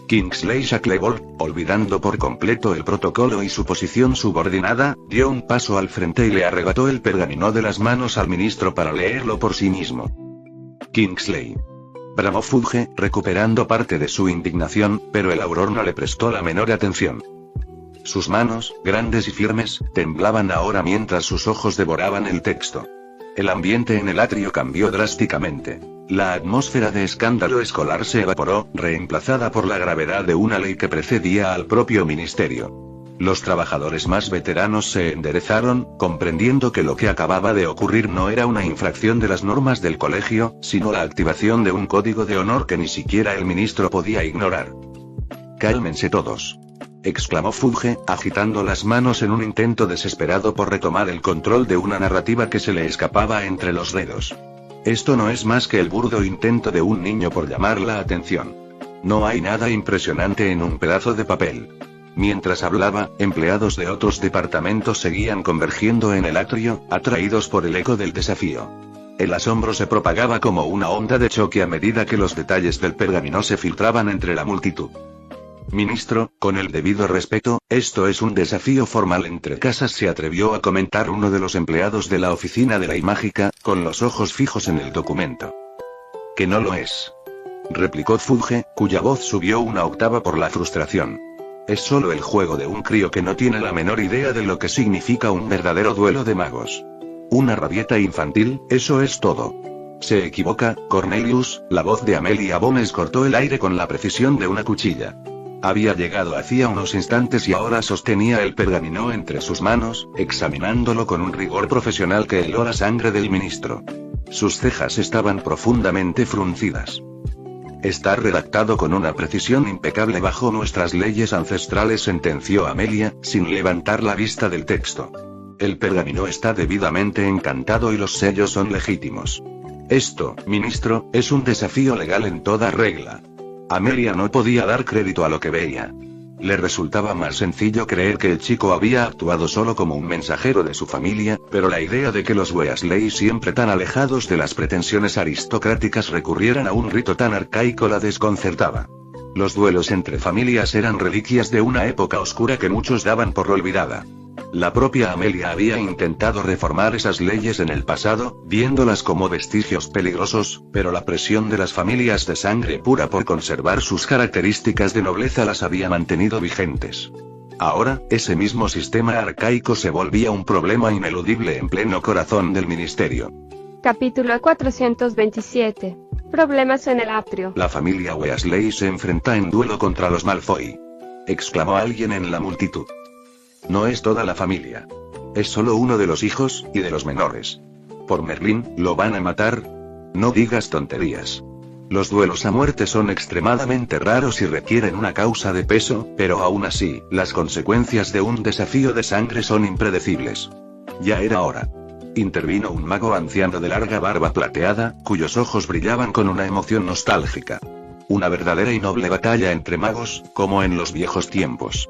Kingsley Shacklebolt, olvidando por completo el protocolo y su posición subordinada, dio un paso al frente y le arrebató el pergamino de las manos al ministro para leerlo por sí mismo. Kingsley. Bramó Fudge, recuperando parte de su indignación, pero el auror no le prestó la menor atención. Sus manos, grandes y firmes, temblaban ahora mientras sus ojos devoraban el texto. El ambiente en el atrio cambió drásticamente. La atmósfera de escándalo escolar se evaporó, reemplazada por la gravedad de una ley que precedía al propio ministerio. Los trabajadores más veteranos se enderezaron, comprendiendo que lo que acababa de ocurrir no era una infracción de las normas del colegio, sino la activación de un código de honor que ni siquiera el ministro podía ignorar. «Cálmense todos», exclamó Fudge, agitando las manos en un intento desesperado por retomar el control de una narrativa que se le escapaba entre los dedos. Esto no es más que el burdo intento de un niño por llamar la atención. No hay nada impresionante en un pedazo de papel. Mientras hablaba, empleados de otros departamentos seguían convergiendo en el atrio, atraídos por el eco del desafío. El asombro se propagaba como una onda de choque a medida que los detalles del pergamino se filtraban entre la multitud. Ministro, con el debido respeto, esto es un desafío formal entre casas, se atrevió a comentar uno de los empleados de la oficina de la Imágica, con los ojos fijos en el documento. Que no lo es, replicó Fudge, cuya voz subió una octava por la frustración. Es solo el juego de un crío que no tiene la menor idea de lo que significa un verdadero duelo de magos. Una rabieta infantil, eso es todo. Se equivoca, Cornelius. La voz de Amelia Bones cortó el aire con la precisión de una cuchilla. Había llegado hacía unos instantes y ahora sostenía el pergamino entre sus manos, examinándolo con un rigor profesional que heló la sangre del ministro. Sus cejas estaban profundamente fruncidas. Está redactado con una precisión impecable bajo nuestras leyes ancestrales, sentenció Amelia, sin levantar la vista del texto. El pergamino está debidamente encantado y los sellos son legítimos. Esto, ministro, es un desafío legal en toda regla. Amelia no podía dar crédito a lo que veía. Le resultaba más sencillo creer que el chico había actuado solo como un mensajero de su familia, pero la idea de que los Weasley, siempre tan alejados de las pretensiones aristocráticas, recurrieran a un rito tan arcaico la desconcertaba. Los duelos entre familias eran reliquias de una época oscura que muchos daban por olvidada. La propia Amelia había intentado reformar esas leyes en el pasado, viéndolas como vestigios peligrosos, pero la presión de las familias de sangre pura por conservar sus características de nobleza las había mantenido vigentes. Ahora, ese mismo sistema arcaico se volvía un problema ineludible en pleno corazón del ministerio. Capítulo 427. Problemas en el atrio. La familia Weasley se enfrenta en duelo contra los Malfoy. Exclamó alguien en la multitud. No es toda la familia. Es solo uno de los hijos, y de los menores. Por Merlín, ¿lo van a matar? No digas tonterías. Los duelos a muerte son extremadamente raros y requieren una causa de peso, pero aún así, las consecuencias de un desafío de sangre son impredecibles. Ya era hora. Intervino un mago anciano de larga barba plateada, cuyos ojos brillaban con una emoción nostálgica. Una verdadera y noble batalla entre magos, como en los viejos tiempos.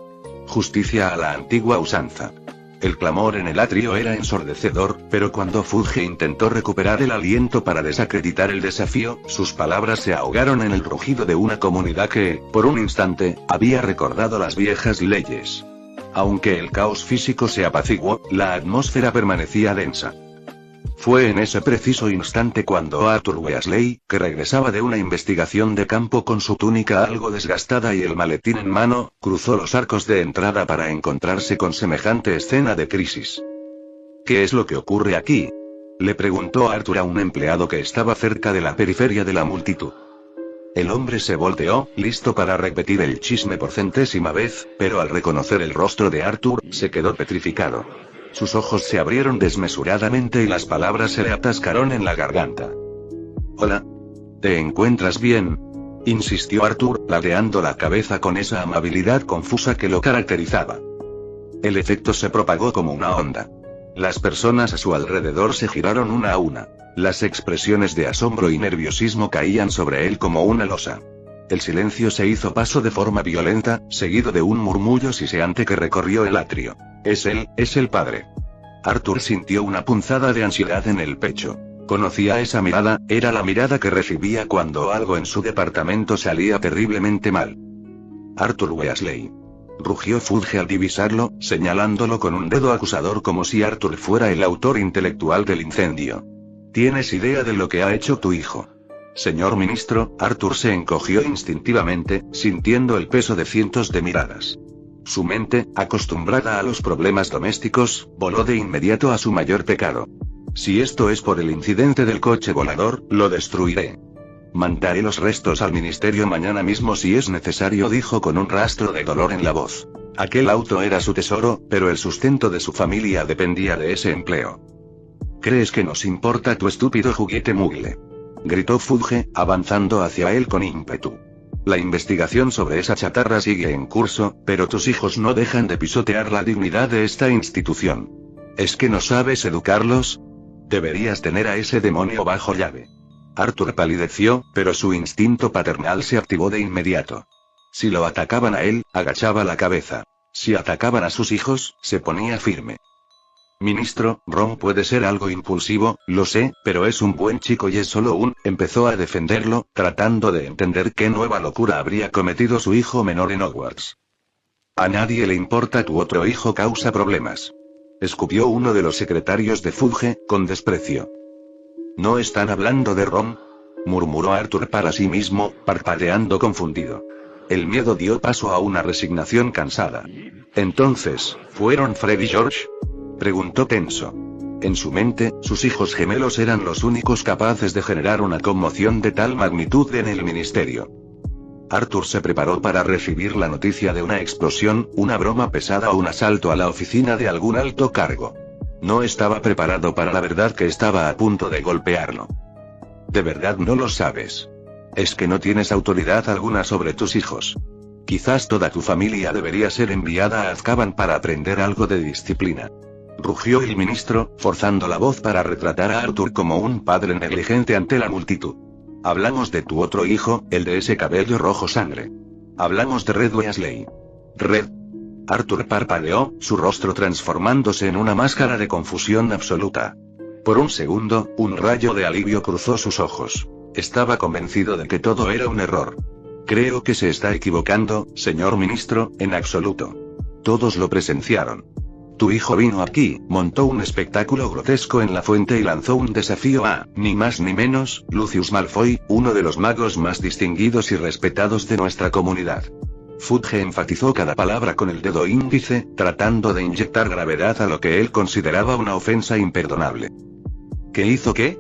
Justicia a la antigua usanza. El clamor en el atrio era ensordecedor, pero cuando Fudge intentó recuperar el aliento para desacreditar el desafío, sus palabras se ahogaron en el rugido de una comunidad que, por un instante, había recordado las viejas leyes. Aunque el caos físico se apaciguó, la atmósfera permanecía densa. Fue en ese preciso instante cuando Arthur Weasley, que regresaba de una investigación de campo con su túnica algo desgastada y el maletín en mano, cruzó los arcos de entrada para encontrarse con semejante escena de crisis. ¿Qué es lo que ocurre aquí?, le preguntó Arthur a un empleado que estaba cerca de la periferia de la multitud. El hombre se volteó, listo para repetir el chisme por centésima vez, pero al reconocer el rostro de Arthur, se quedó petrificado. Sus ojos se abrieron desmesuradamente y las palabras se le atascaron en la garganta. «Hola. ¿Te encuentras bien?», insistió Arthur, ladeando la cabeza con esa amabilidad confusa que lo caracterizaba. El efecto se propagó como una onda. Las personas a su alrededor se giraron una a una. Las expresiones de asombro y nerviosismo caían sobre él como una losa. El silencio se hizo paso de forma violenta, seguido de un murmullo siseante que recorrió el atrio. Es el padre. Arthur sintió una punzada de ansiedad en el pecho. Conocía esa mirada, era la mirada que recibía cuando algo en su departamento salía terriblemente mal. Arthur Weasley. Rugió Fudge al divisarlo, señalándolo con un dedo acusador como si Arthur fuera el autor intelectual del incendio. ¿Tienes idea de lo que ha hecho tu hijo? Señor ministro, Arthur se encogió instintivamente, sintiendo el peso de cientos de miradas. Su mente, acostumbrada a los problemas domésticos, voló de inmediato a su mayor pecado. Si esto es por el incidente del coche volador, lo destruiré. Mandaré los restos al ministerio mañana mismo si es necesario, dijo con un rastro de dolor en la voz. Aquel auto era su tesoro, pero el sustento de su familia dependía de ese empleo. ¿Crees que nos importa tu estúpido juguete mugle?, gritó Fudge, avanzando hacia él con ímpetu. La investigación sobre esa chatarra sigue en curso, pero tus hijos no dejan de pisotear la dignidad de esta institución. ¿Es que no sabes educarlos? Deberías tener a ese demonio bajo llave. Arthur palideció, pero su instinto paternal se activó de inmediato. Si lo atacaban a él, agachaba la cabeza. Si atacaban a sus hijos, se ponía firme. Ministro, Ron puede ser algo impulsivo, lo sé, pero es un buen chico y es solo empezó a defenderlo, tratando de entender qué nueva locura habría cometido su hijo menor en Hogwarts. A nadie le importa, tu otro hijo causa problemas. Escupió uno de los secretarios de Fudge, con desprecio. ¿No están hablando de Ron?, murmuró Arthur para sí mismo, parpadeando confundido. El miedo dio paso a una resignación cansada. Entonces, ¿fueron Fred y George?, preguntó tenso. En su mente, sus hijos gemelos eran los únicos capaces de generar una conmoción de tal magnitud en el ministerio. Arthur se preparó para recibir la noticia de una explosión, una broma pesada o un asalto a la oficina de algún alto cargo. No estaba preparado para la verdad que estaba a punto de golpearlo. ¿De verdad no lo sabes? ¿Es que no tienes autoridad alguna sobre tus hijos? Quizás toda tu familia debería ser enviada a Azkaban para aprender algo de disciplina. Rugió el ministro, forzando la voz para retratar a Arthur como un padre negligente ante la multitud. Hablamos de tu otro hijo, el de ese cabello rojo sangre. Hablamos de Red Weasley. Red. Arthur parpadeó, su rostro transformándose en una máscara de confusión absoluta. Por un segundo, un rayo de alivio cruzó sus ojos. Estaba convencido de que todo era un error. Creo que se está equivocando, señor ministro, en absoluto. Todos lo presenciaron. Tu hijo vino aquí, montó un espectáculo grotesco en la fuente y lanzó un desafío a, ni más ni menos, Lucius Malfoy, uno de los magos más distinguidos y respetados de nuestra comunidad. Fudge enfatizó cada palabra con el dedo índice, tratando de inyectar gravedad a lo que él consideraba una ofensa imperdonable. ¿Qué hizo qué?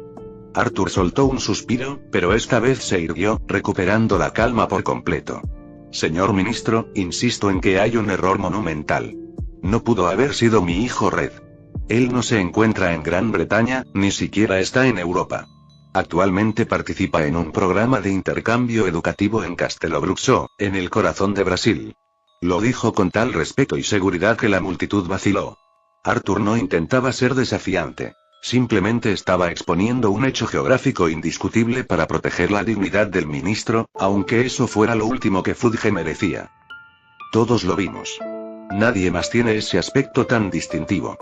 Arthur soltó un suspiro, pero esta vez se irguió, recuperando la calma por completo. Señor ministro, insisto en que hay un error monumental. No pudo haber sido mi hijo Red. Él no se encuentra en Gran Bretaña, ni siquiera está en Europa. Actualmente participa en un programa de intercambio educativo en Castelo Bruxo, en el corazón de Brasil. Lo dijo con tal respeto y seguridad que la multitud vaciló. Arthur no intentaba ser desafiante. Simplemente estaba exponiendo un hecho geográfico indiscutible para proteger la dignidad del ministro, aunque eso fuera lo último que Fudge merecía. Todos lo vimos. Nadie más tiene ese aspecto tan distintivo.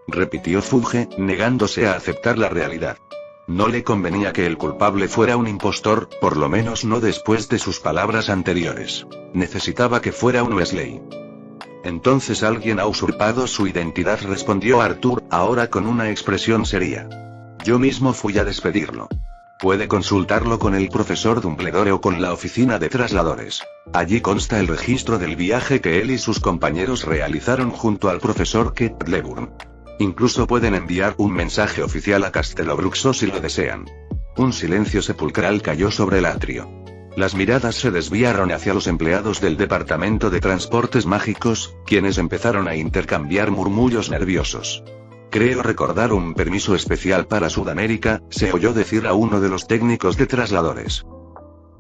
Repitió Fudge, negándose a aceptar la realidad. No le convenía que el culpable fuera un impostor, por lo menos no después de sus palabras anteriores. Necesitaba que fuera un Weasley. Entonces alguien ha usurpado su identidad, respondió Arthur, ahora con una expresión seria. Yo mismo fui a despedirlo. Puede consultarlo con el profesor Dumbledore o con la oficina de trasladores. Allí consta el registro del viaje que él y sus compañeros realizaron junto al profesor Cleburne. Incluso pueden enviar un mensaje oficial a Castelo Bruxo si lo desean. Un silencio sepulcral cayó sobre el atrio. Las miradas se desviaron hacia los empleados del Departamento de Transportes Mágicos, quienes empezaron a intercambiar murmullos nerviosos. Creo recordar un permiso especial para Sudamérica, se oyó decir a uno de los técnicos de trasladores.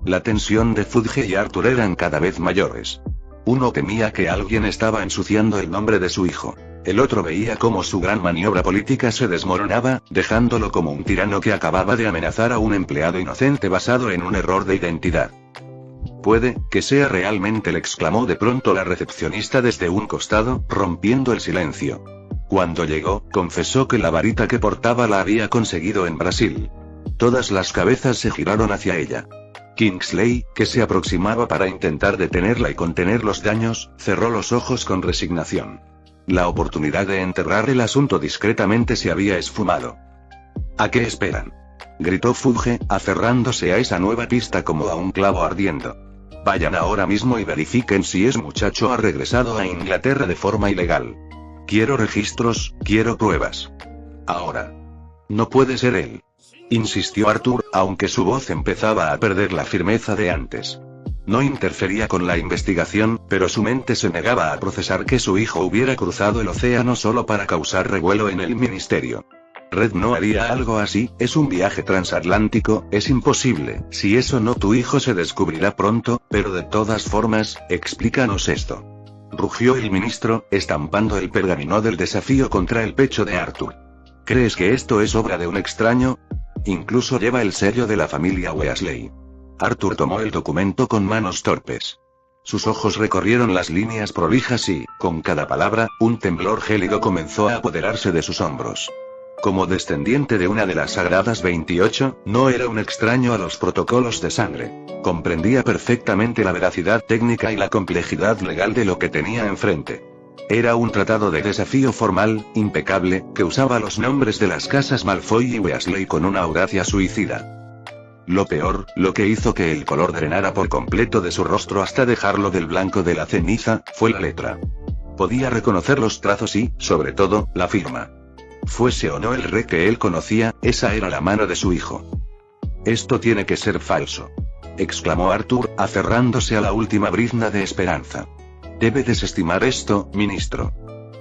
La tensión de Fudge y Arthur eran cada vez mayores. Uno temía que alguien estaba ensuciando el nombre de su hijo. El otro veía cómo su gran maniobra política se desmoronaba, dejándolo como un tirano que acababa de amenazar a un empleado inocente basado en un error de identidad. Puede que sea realmente, le exclamó de pronto la recepcionista desde un costado, rompiendo el silencio. Cuando llegó, confesó que la varita que portaba la había conseguido en Brasil. Todas las cabezas se giraron hacia ella. Kingsley, que se aproximaba para intentar detenerla y contener los daños, cerró los ojos con resignación. La oportunidad de enterrar el asunto discretamente se había esfumado. ¿A qué esperan?, gritó Fudge, aferrándose a esa nueva pista como a un clavo ardiendo. Vayan ahora mismo y verifiquen si ese muchacho ha regresado a Inglaterra de forma ilegal. Quiero registros, quiero pruebas. Ahora. No puede ser él, insistió Arthur, aunque su voz empezaba a perder la firmeza de antes. No interfería con la investigación, pero su mente se negaba a procesar que su hijo hubiera cruzado el océano solo para causar revuelo en el ministerio. Red no haría algo así, es un viaje transatlántico, es imposible. Si eso no, tu hijo se descubrirá pronto, pero de todas formas, explícanos esto. Rugió el ministro, estampando el pergamino del desafío contra el pecho de Arthur. ¿Crees que esto es obra de un extraño? Incluso lleva el sello de la familia Weasley. Arthur tomó el documento con manos torpes. Sus ojos recorrieron las líneas prolijas y, con cada palabra, un temblor gélido comenzó a apoderarse de sus hombros. Como descendiente de una de las sagradas 28, no era un extraño a los protocolos de sangre. Comprendía perfectamente la veracidad técnica y la complejidad legal de lo que tenía enfrente. Era un tratado de desafío formal, impecable, que usaba los nombres de las casas Malfoy y Weasley con una audacia suicida. Lo peor, lo que hizo que el color drenara por completo de su rostro hasta dejarlo del blanco de la ceniza, fue la letra. Podía reconocer los trazos y, sobre todo, la firma. Fuese o no el Red que él conocía, esa era la mano de su hijo. Esto tiene que ser falso, exclamó Arthur, aferrándose a la última brizna de esperanza. Debe desestimar esto, ministro.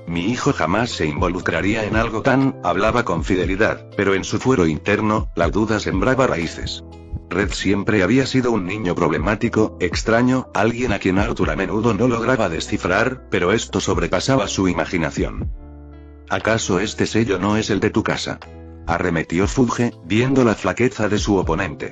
Mi hijo jamás se involucraría en algo tan, hablaba con fidelidad, pero en su fuero interno, la duda sembraba raíces. Red siempre había sido un niño problemático, extraño, alguien a quien Arthur a menudo no lograba descifrar, pero esto sobrepasaba su imaginación. ¿Acaso este sello no es el de tu casa?, arremetió Fudge, viendo la flaqueza de su oponente.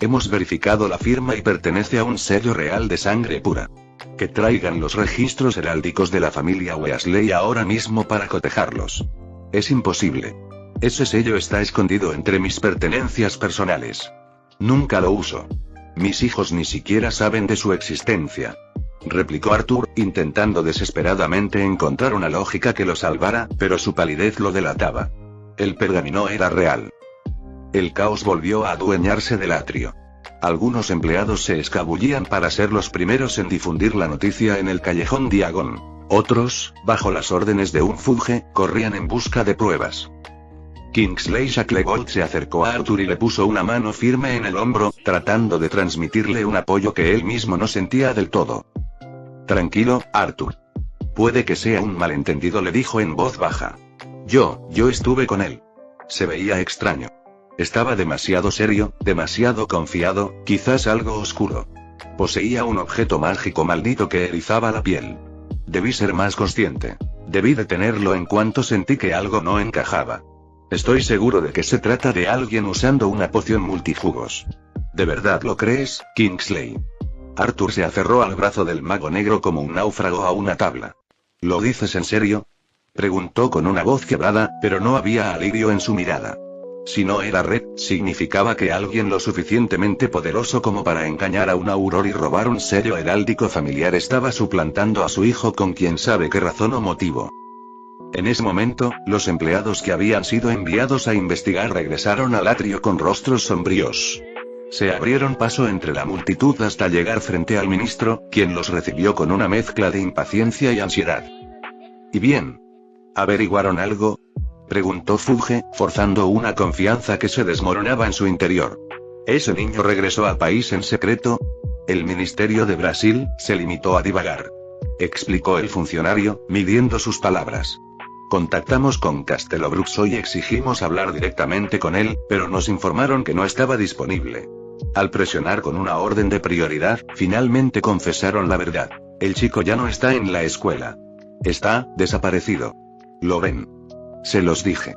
Hemos verificado la firma y pertenece a un sello real de sangre pura. Que traigan los registros heráldicos de la familia Weasley ahora mismo para cotejarlos. Es imposible. Ese sello está escondido entre mis pertenencias personales. Nunca lo uso. Mis hijos ni siquiera saben de su existencia, replicó Arthur, intentando desesperadamente encontrar una lógica que lo salvara, pero su palidez lo delataba. El pergamino era real. El caos volvió a adueñarse del atrio. Algunos empleados se escabullían para ser los primeros en difundir la noticia en el callejón Diagon. Otros, bajo las órdenes de un Fudge, corrían en busca de pruebas. Kingsley Shacklebolt se acercó a Arthur y le puso una mano firme en el hombro, tratando de transmitirle un apoyo que él mismo no sentía del todo. Tranquilo, Arthur. Puede que sea un malentendido, le dijo en voz baja. Yo estuve con él. Se veía extraño. Estaba demasiado serio, demasiado confiado, quizás algo oscuro. Poseía un objeto mágico maldito que erizaba la piel. Debí ser más consciente. Debí detenerlo en cuanto sentí que algo no encajaba. Estoy seguro de que se trata de alguien usando una poción multijugos. ¿De verdad lo crees, Kingsley? Arthur se aferró al brazo del mago negro como un náufrago a una tabla. ¿Lo dices en serio? Preguntó con una voz quebrada, pero no había alivio en su mirada. Si no era Red, significaba que alguien lo suficientemente poderoso como para engañar a un auror y robar un sello heráldico familiar estaba suplantando a su hijo con quién sabe qué razón o motivo. En ese momento, los empleados que habían sido enviados a investigar regresaron al atrio con rostros sombríos. Se abrieron paso entre la multitud hasta llegar frente al ministro, quien los recibió con una mezcla de impaciencia y ansiedad. ¿Y bien? ¿Averiguaron algo?, preguntó Fudge, forzando una confianza que se desmoronaba en su interior. ¿Ese niño regresó al país en secreto? El Ministerio de Brasil se limitó a divagar. Explicó el funcionario, midiendo sus palabras. Contactamos con Castelo Bruxo y exigimos hablar directamente con él, pero nos informaron que no estaba disponible. Al presionar con una orden de prioridad, finalmente confesaron la verdad. El chico ya no está en la escuela. Está desaparecido. ¿Lo ven? Se los dije.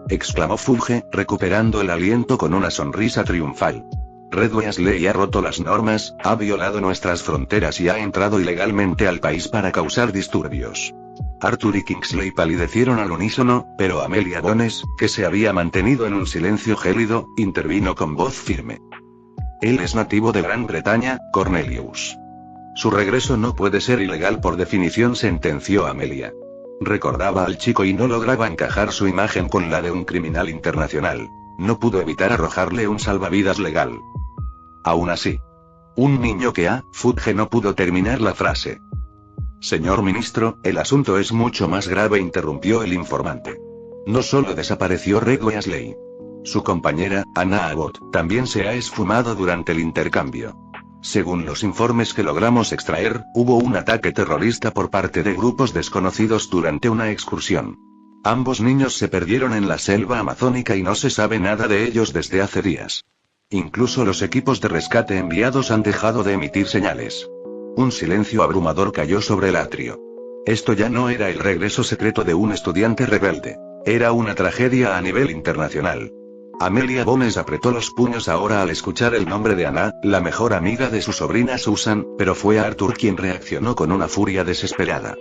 Exclamó Fudge, recuperando el aliento con una sonrisa triunfal. Red Weasley ha roto las normas, ha violado nuestras fronteras y ha entrado ilegalmente al país para causar disturbios. Arthur y Kingsley palidecieron al unísono, pero Amelia Bones, que se había mantenido en un silencio gélido, intervino con voz firme. Él es nativo de Gran Bretaña, Cornelius. Su regreso no puede ser ilegal por definición, sentenció Amelia. Recordaba al chico y no lograba encajar su imagen con la de un criminal internacional. No pudo evitar arrojarle un salvavidas legal. Aún así. Un niño que Fudge no pudo terminar la frase. Señor ministro, el asunto es mucho más grave, interrumpió el informante. No solo desapareció Red Weasley. Su compañera, Anna Abbott, también se ha esfumado durante el intercambio. Según los informes que logramos extraer, hubo un ataque terrorista por parte de grupos desconocidos durante una excursión. Ambos niños se perdieron en la selva amazónica y no se sabe nada de ellos desde hace días. Incluso los equipos de rescate enviados han dejado de emitir señales. Un silencio abrumador cayó sobre el atrio. Esto ya no era el regreso secreto de un estudiante rebelde. Era una tragedia a nivel internacional. Amelia Bones apretó los puños ahora al escuchar el nombre de Anna, la mejor amiga de su sobrina Susan, pero fue Arthur quien reaccionó con una furia desesperada.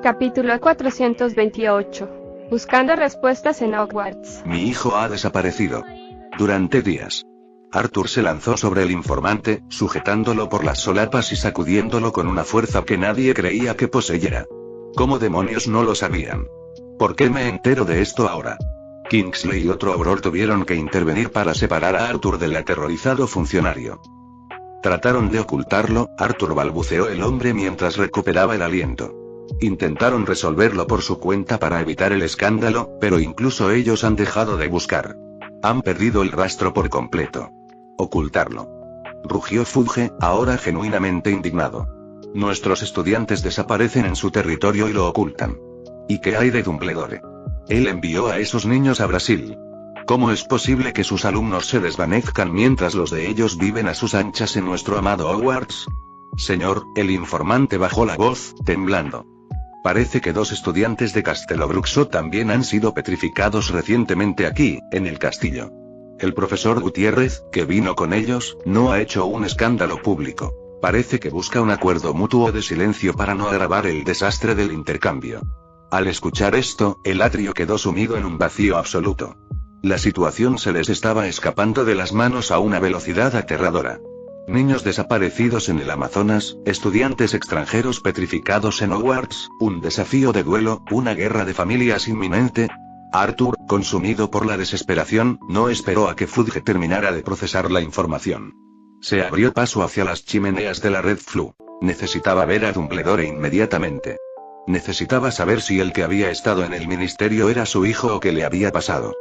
Capítulo 428. Buscando respuestas en Hogwarts. Mi hijo ha desaparecido. Durante días. Arthur se lanzó sobre el informante, sujetándolo por las solapas y sacudiéndolo con una fuerza que nadie creía que poseyera. ¿Cómo demonios no lo sabían? ¿Por qué me entero de esto ahora? Kingsley y otro auror tuvieron que intervenir para separar a Arthur del aterrorizado funcionario. Trataron de ocultarlo, Arthur balbuceó el hombre mientras recuperaba el aliento. Intentaron resolverlo por su cuenta para evitar el escándalo, pero incluso ellos han dejado de buscar. Han perdido el rastro por completo. Ocultarlo. Rugió Fudge, ahora genuinamente indignado. Nuestros estudiantes desaparecen en su territorio y lo ocultan. ¿Y qué hay de Dumbledore? Él envió a esos niños a Brasil. ¿Cómo es posible que sus alumnos se desvanezcan mientras los de ellos viven a sus anchas en nuestro amado Hogwarts? Señor, el informante bajó la voz, temblando. Parece que 2 estudiantes de Castelo Bruxo también han sido petrificados recientemente aquí, en el castillo. El profesor Gutiérrez, que vino con ellos, no ha hecho un escándalo público. Parece que busca un acuerdo mutuo de silencio para no agravar el desastre del intercambio. Al escuchar esto, el atrio quedó sumido en un vacío absoluto. La situación se les estaba escapando de las manos a una velocidad aterradora. Niños desaparecidos en el Amazonas, estudiantes extranjeros petrificados en Hogwarts, un desafío de duelo, una guerra de familias inminente. Arthur, consumido por la desesperación, no esperó a que Fudge terminara de procesar la información. Se abrió paso hacia las chimeneas de la Red Flu. Necesitaba ver a Dumbledore inmediatamente. Necesitaba saber si el que había estado en el ministerio era su hijo o qué le había pasado.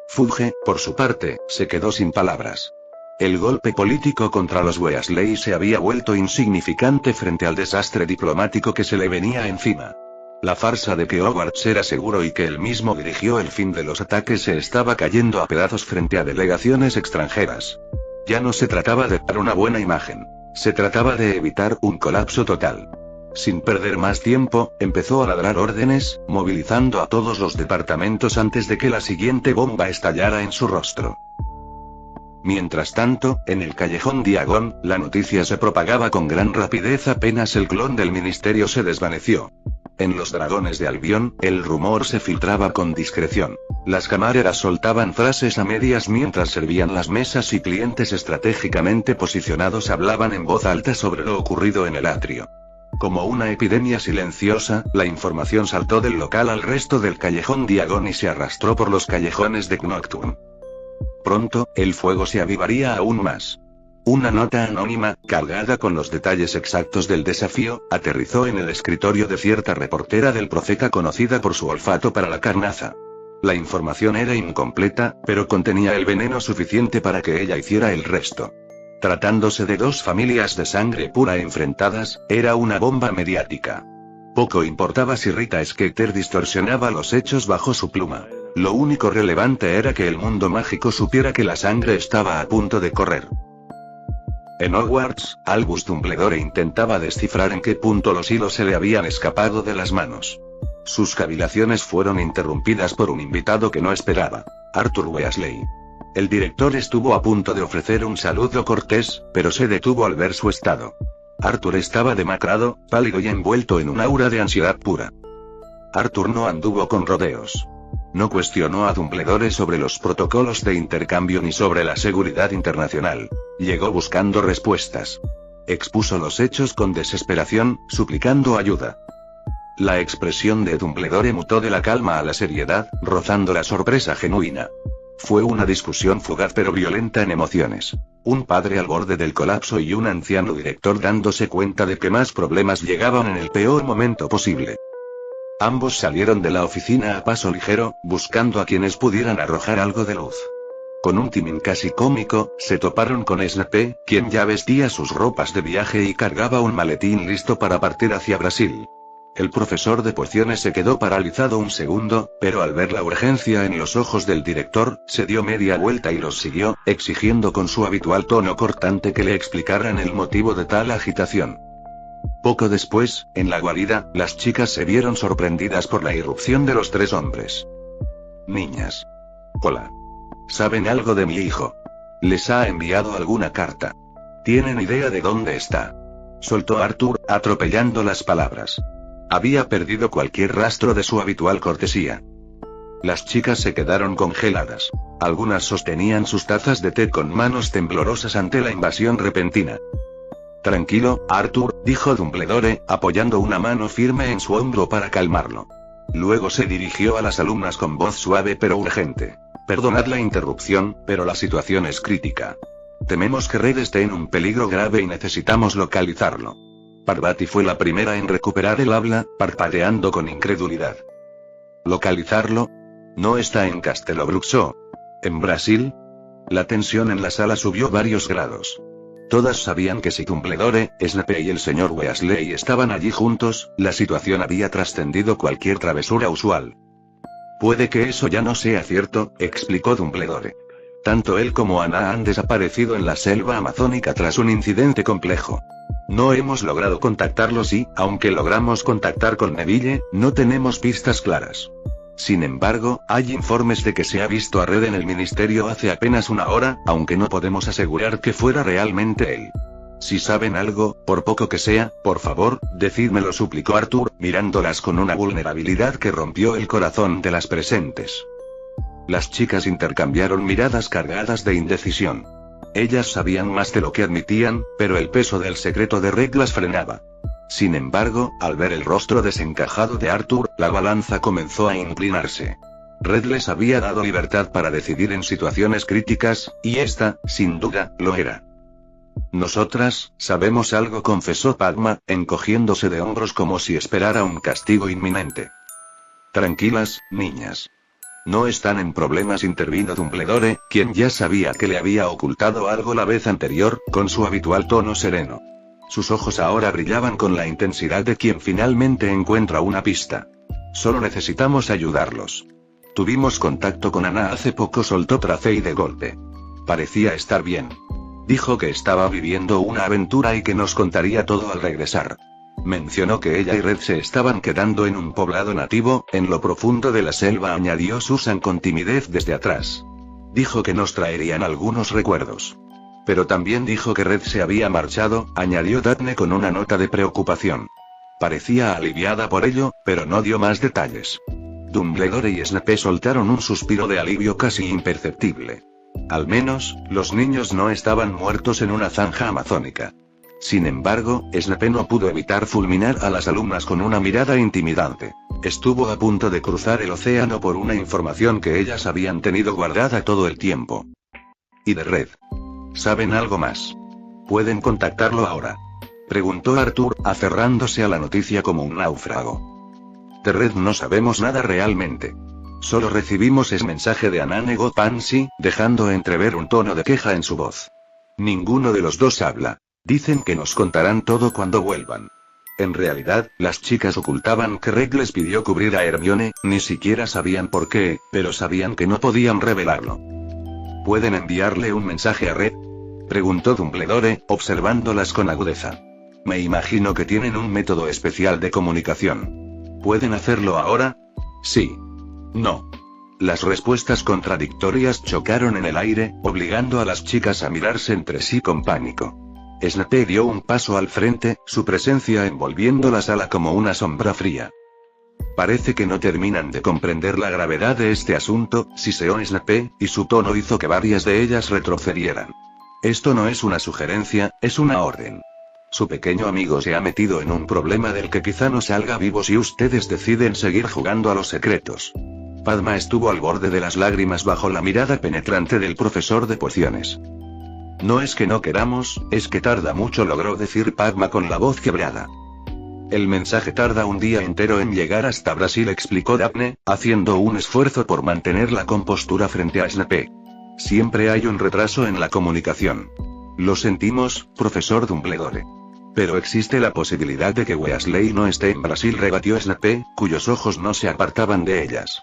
Fudge, por su parte, se quedó sin palabras. El golpe político contra los Weasley se había vuelto insignificante frente al desastre diplomático que se le venía encima. La farsa de que Hogwarts era seguro y que él mismo dirigió el fin de los ataques se estaba cayendo a pedazos frente a delegaciones extranjeras. Ya no se trataba de dar una buena imagen. Se trataba de evitar un colapso total. Sin perder más tiempo, empezó a ladrar órdenes, movilizando a todos los departamentos antes de que la siguiente bomba estallara en su rostro. Mientras tanto, en el callejón Diagon, la noticia se propagaba con gran rapidez apenas el clon del ministerio se desvaneció. En los dragones de Albión, el rumor se filtraba con discreción. Las camareras soltaban frases a medias mientras servían las mesas y clientes estratégicamente posicionados hablaban en voz alta sobre lo ocurrido en el atrio. Como una epidemia silenciosa, la información saltó del local al resto del callejón Diagon y se arrastró por los callejones de Nocturne. Pronto, el fuego se avivaría aún más. Una nota anónima, cargada con los detalles exactos del desafío, aterrizó en el escritorio de cierta reportera del Profeta conocida por su olfato para la carnaza. La información era incompleta, pero contenía el veneno suficiente para que ella hiciera el resto. Tratándose de dos familias de sangre pura enfrentadas, era una bomba mediática. Poco importaba si Rita Skeeter distorsionaba los hechos bajo su pluma. Lo único relevante era que el mundo mágico supiera que la sangre estaba a punto de correr. En Hogwarts, Albus Dumbledore intentaba descifrar en qué punto los hilos se le habían escapado de las manos. Sus cavilaciones fueron interrumpidas por un invitado que no esperaba, Arthur Weasley. El director estuvo a punto de ofrecer un saludo cortés, pero se detuvo al ver su estado. Arthur estaba demacrado, pálido y envuelto en un aura de ansiedad pura. Arthur no anduvo con rodeos. No cuestionó a Dumbledore sobre los protocolos de intercambio ni sobre la seguridad internacional. Llegó buscando respuestas. Expuso los hechos con desesperación, suplicando ayuda. La expresión de Dumbledore mutó de la calma a la seriedad, rozando la sorpresa genuina. Fue una discusión fugaz pero violenta en emociones. Un padre al borde del colapso y un anciano director dándose cuenta de que más problemas llegaban en el peor momento posible. Ambos salieron de la oficina a paso ligero, buscando a quienes pudieran arrojar algo de luz. Con un timín casi cómico, se toparon con Snape, quien ya vestía sus ropas de viaje y cargaba un maletín listo para partir hacia Brasil. El profesor de pociones se quedó paralizado un segundo, pero al ver la urgencia en los ojos del director, se dio media vuelta y los siguió, exigiendo con su habitual tono cortante que le explicaran el motivo de tal agitación. Poco después, en la guarida, las chicas se vieron sorprendidas por la irrupción de los tres hombres. Niñas. Hola. ¿Saben algo de mi hijo? ¿Les ha enviado alguna carta? ¿Tienen idea de dónde está? Soltó Arthur, atropellando las palabras. Había perdido cualquier rastro de su habitual cortesía. Las chicas se quedaron congeladas. Algunas sostenían sus tazas de té con manos temblorosas ante la invasión repentina. Tranquilo, Arthur, dijo Dumbledore, apoyando una mano firme en su hombro para calmarlo. Luego se dirigió a las alumnas con voz suave pero urgente. Perdonad la interrupción, pero la situación es crítica. Tememos que Red esté en un peligro grave y necesitamos localizarlo. Parvati fue la primera en recuperar el habla, parpadeando con incredulidad. ¿Localizarlo? ¿No está en Castelo Bruxo? ¿En Brasil? La tensión en la sala subió varios grados. Todas sabían que si Dumbledore, Snape y el señor Weasley estaban allí juntos, la situación había trascendido cualquier travesura usual. Puede que eso ya no sea cierto, explicó Dumbledore. Tanto él como Ana han desaparecido en la selva amazónica tras un incidente complejo. No hemos logrado contactarlos y, aunque logramos contactar con Neville, no tenemos pistas claras. Sin embargo, hay informes de que se ha visto a Red en el ministerio hace apenas una hora, aunque no podemos asegurar que fuera realmente él. Si saben algo, por poco que sea, por favor, decídmelo, suplicó Arthur, mirándolas con una vulnerabilidad que rompió el corazón de las presentes. Las chicas intercambiaron miradas cargadas de indecisión. Ellas sabían más de lo que admitían, pero el peso del secreto de Red las frenaba. Sin embargo, al ver el rostro desencajado de Arthur, la balanza comenzó a inclinarse. Red les había dado libertad para decidir en situaciones críticas, y esta, sin duda, lo era. Nosotras, sabemos algo, confesó Padma, encogiéndose de hombros como si esperara un castigo inminente. Tranquilas, niñas. No están en problemas, intervino Dumbledore, quien ya sabía que le había ocultado algo la vez anterior, con su habitual tono sereno. Sus ojos ahora brillaban con la intensidad de quien finalmente encuentra una pista. Solo necesitamos ayudarlos. Tuvimos contacto con Ana hace poco, soltó Tracey de golpe. Parecía estar bien. Dijo que estaba viviendo una aventura y que nos contaría todo al regresar. Mencionó que ella y Red se estaban quedando en un poblado nativo, en lo profundo de la selva, añadió Susan con timidez desde atrás. Dijo que nos traerían algunos recuerdos. Pero también dijo que Red se había marchado, añadió Daphne con una nota de preocupación. Parecía aliviada por ello, pero no dio más detalles. Dumbledore y Snape soltaron un suspiro de alivio casi imperceptible. Al menos, los niños no estaban muertos en una zanja amazónica. Sin embargo, Snape no pudo evitar fulminar a las alumnas con una mirada intimidante. Estuvo a punto de cruzar el océano por una información que ellas habían tenido guardada todo el tiempo. ¿Y de Red? ¿Saben algo más? ¿Pueden contactarlo ahora?, preguntó Arthur, aferrándose a la noticia como un náufrago. De Red no sabemos nada realmente. Solo recibimos ese mensaje de Ana, negó Pansy, dejando entrever un tono de queja en su voz. Ninguno de los dos habla. Dicen que nos contarán todo cuando vuelvan. En realidad, las chicas ocultaban que Red les pidió cubrir a Hermione, ni siquiera sabían por qué, pero sabían que no podían revelarlo. ¿Pueden enviarle un mensaje a Red?, preguntó Dumbledore, observándolas con agudeza. Me imagino que tienen un método especial de comunicación. ¿Pueden hacerlo ahora? Sí. No. Las respuestas contradictorias chocaron en el aire, obligando a las chicas a mirarse entre sí con pánico. Snape dio un paso al frente, su presencia envolviendo la sala como una sombra fría. Parece que no terminan de comprender la gravedad de este asunto, siseó Snape, y su tono hizo que varias de ellas retrocedieran. Esto no es una sugerencia, es una orden. Su pequeño amigo se ha metido en un problema del que quizá no salga vivo si ustedes deciden seguir jugando a los secretos. Padma estuvo al borde de las lágrimas bajo la mirada penetrante del profesor de pociones. No es que no queramos, es que tarda mucho, logró decir Padma con la voz quebrada. El mensaje tarda un día entero en llegar hasta Brasil, explicó Daphne, haciendo un esfuerzo por mantener la compostura frente a Snape. Siempre hay un retraso en la comunicación. Lo sentimos, profesor Dumbledore. Pero existe la posibilidad de que Weasley no esté en Brasil, rebatió Snape, cuyos ojos no se apartaban de ellas.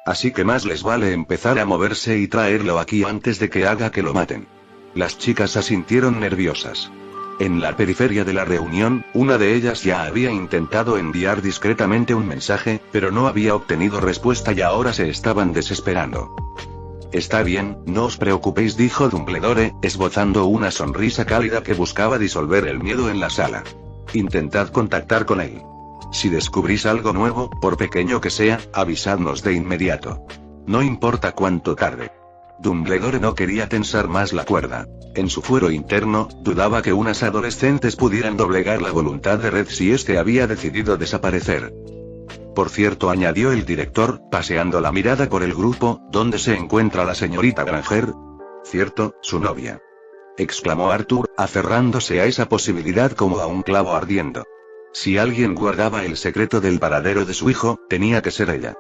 Así que más les vale empezar a moverse y traerlo aquí antes de que haga que lo maten. Las chicas asintieron nerviosas. En la periferia de la reunión, una de ellas ya había intentado enviar discretamente un mensaje, pero no había obtenido respuesta y ahora se estaban desesperando. Está bien, no os preocupéis, dijo Dumbledore, esbozando una sonrisa cálida que buscaba disolver el miedo en la sala. Intentad contactar con él. Si descubrís algo nuevo, por pequeño que sea, avisadnos de inmediato. No importa cuánto tarde. Dumbledore no quería tensar más la cuerda. En su fuero interno, dudaba que unas adolescentes pudieran doblegar la voluntad de Red si éste había decidido desaparecer. Por cierto, añadió el director, paseando la mirada por el grupo, ¿dónde se encuentra la señorita Granger? Cierto, su novia. Exclamó Arthur, aferrándose a esa posibilidad como a un clavo ardiendo. Si alguien guardaba el secreto del paradero de su hijo, tenía que ser ella.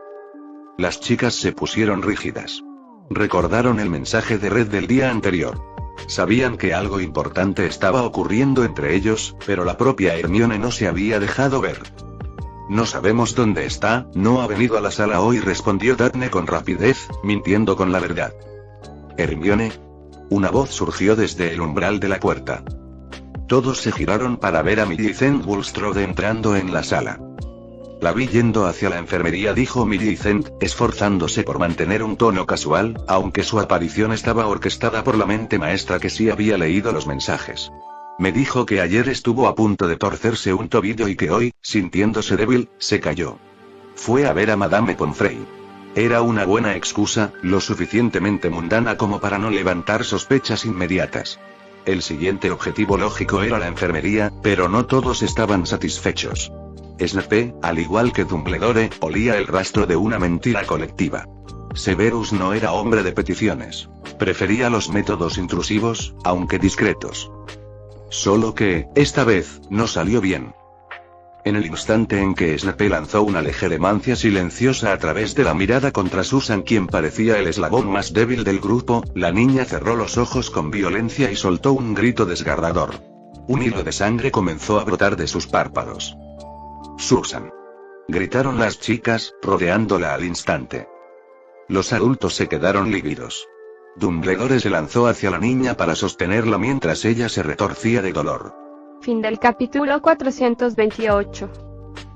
Las chicas se pusieron rígidas. Recordaron el mensaje de Red del día anterior. Sabían que algo importante estaba ocurriendo entre ellos, pero la propia Hermione no se había dejado ver. No sabemos dónde está, no ha venido a la sala hoy, respondió Daphne con rapidez, mintiendo con la verdad. ¿Hermione? Una voz surgió desde el umbral de la puerta. Todos se giraron para ver a Millicent Bulstrode entrando en la sala. La vi yendo hacia la enfermería, dijo Millicent, esforzándose por mantener un tono casual, aunque su aparición estaba orquestada por la mente maestra que sí había leído los mensajes. Me dijo que ayer estuvo a punto de torcerse un tobillo y que hoy, sintiéndose débil, se cayó. Fue a ver a Madame Pomfrey. Era una buena excusa, lo suficientemente mundana como para no levantar sospechas inmediatas. El siguiente objetivo lógico era la enfermería, pero no todos estaban satisfechos. Snape, al igual que Dumbledore, olía el rastro de una mentira colectiva. Severus no era hombre de peticiones. Prefería los métodos intrusivos, aunque discretos. Solo que, esta vez, no salió bien. En el instante en que Snape lanzó una legeremancia silenciosa a través de la mirada contra Susan, quien parecía el eslabón más débil del grupo, la niña cerró los ojos con violencia y soltó un grito desgarrador. Un hilo de sangre comenzó a brotar de sus párpados. «¡Susan!», gritaron las chicas, rodeándola al instante. Los adultos se quedaron lívidos. Dumbledore se lanzó hacia la niña para sostenerla mientras ella se retorcía de dolor. Fin del capítulo 428.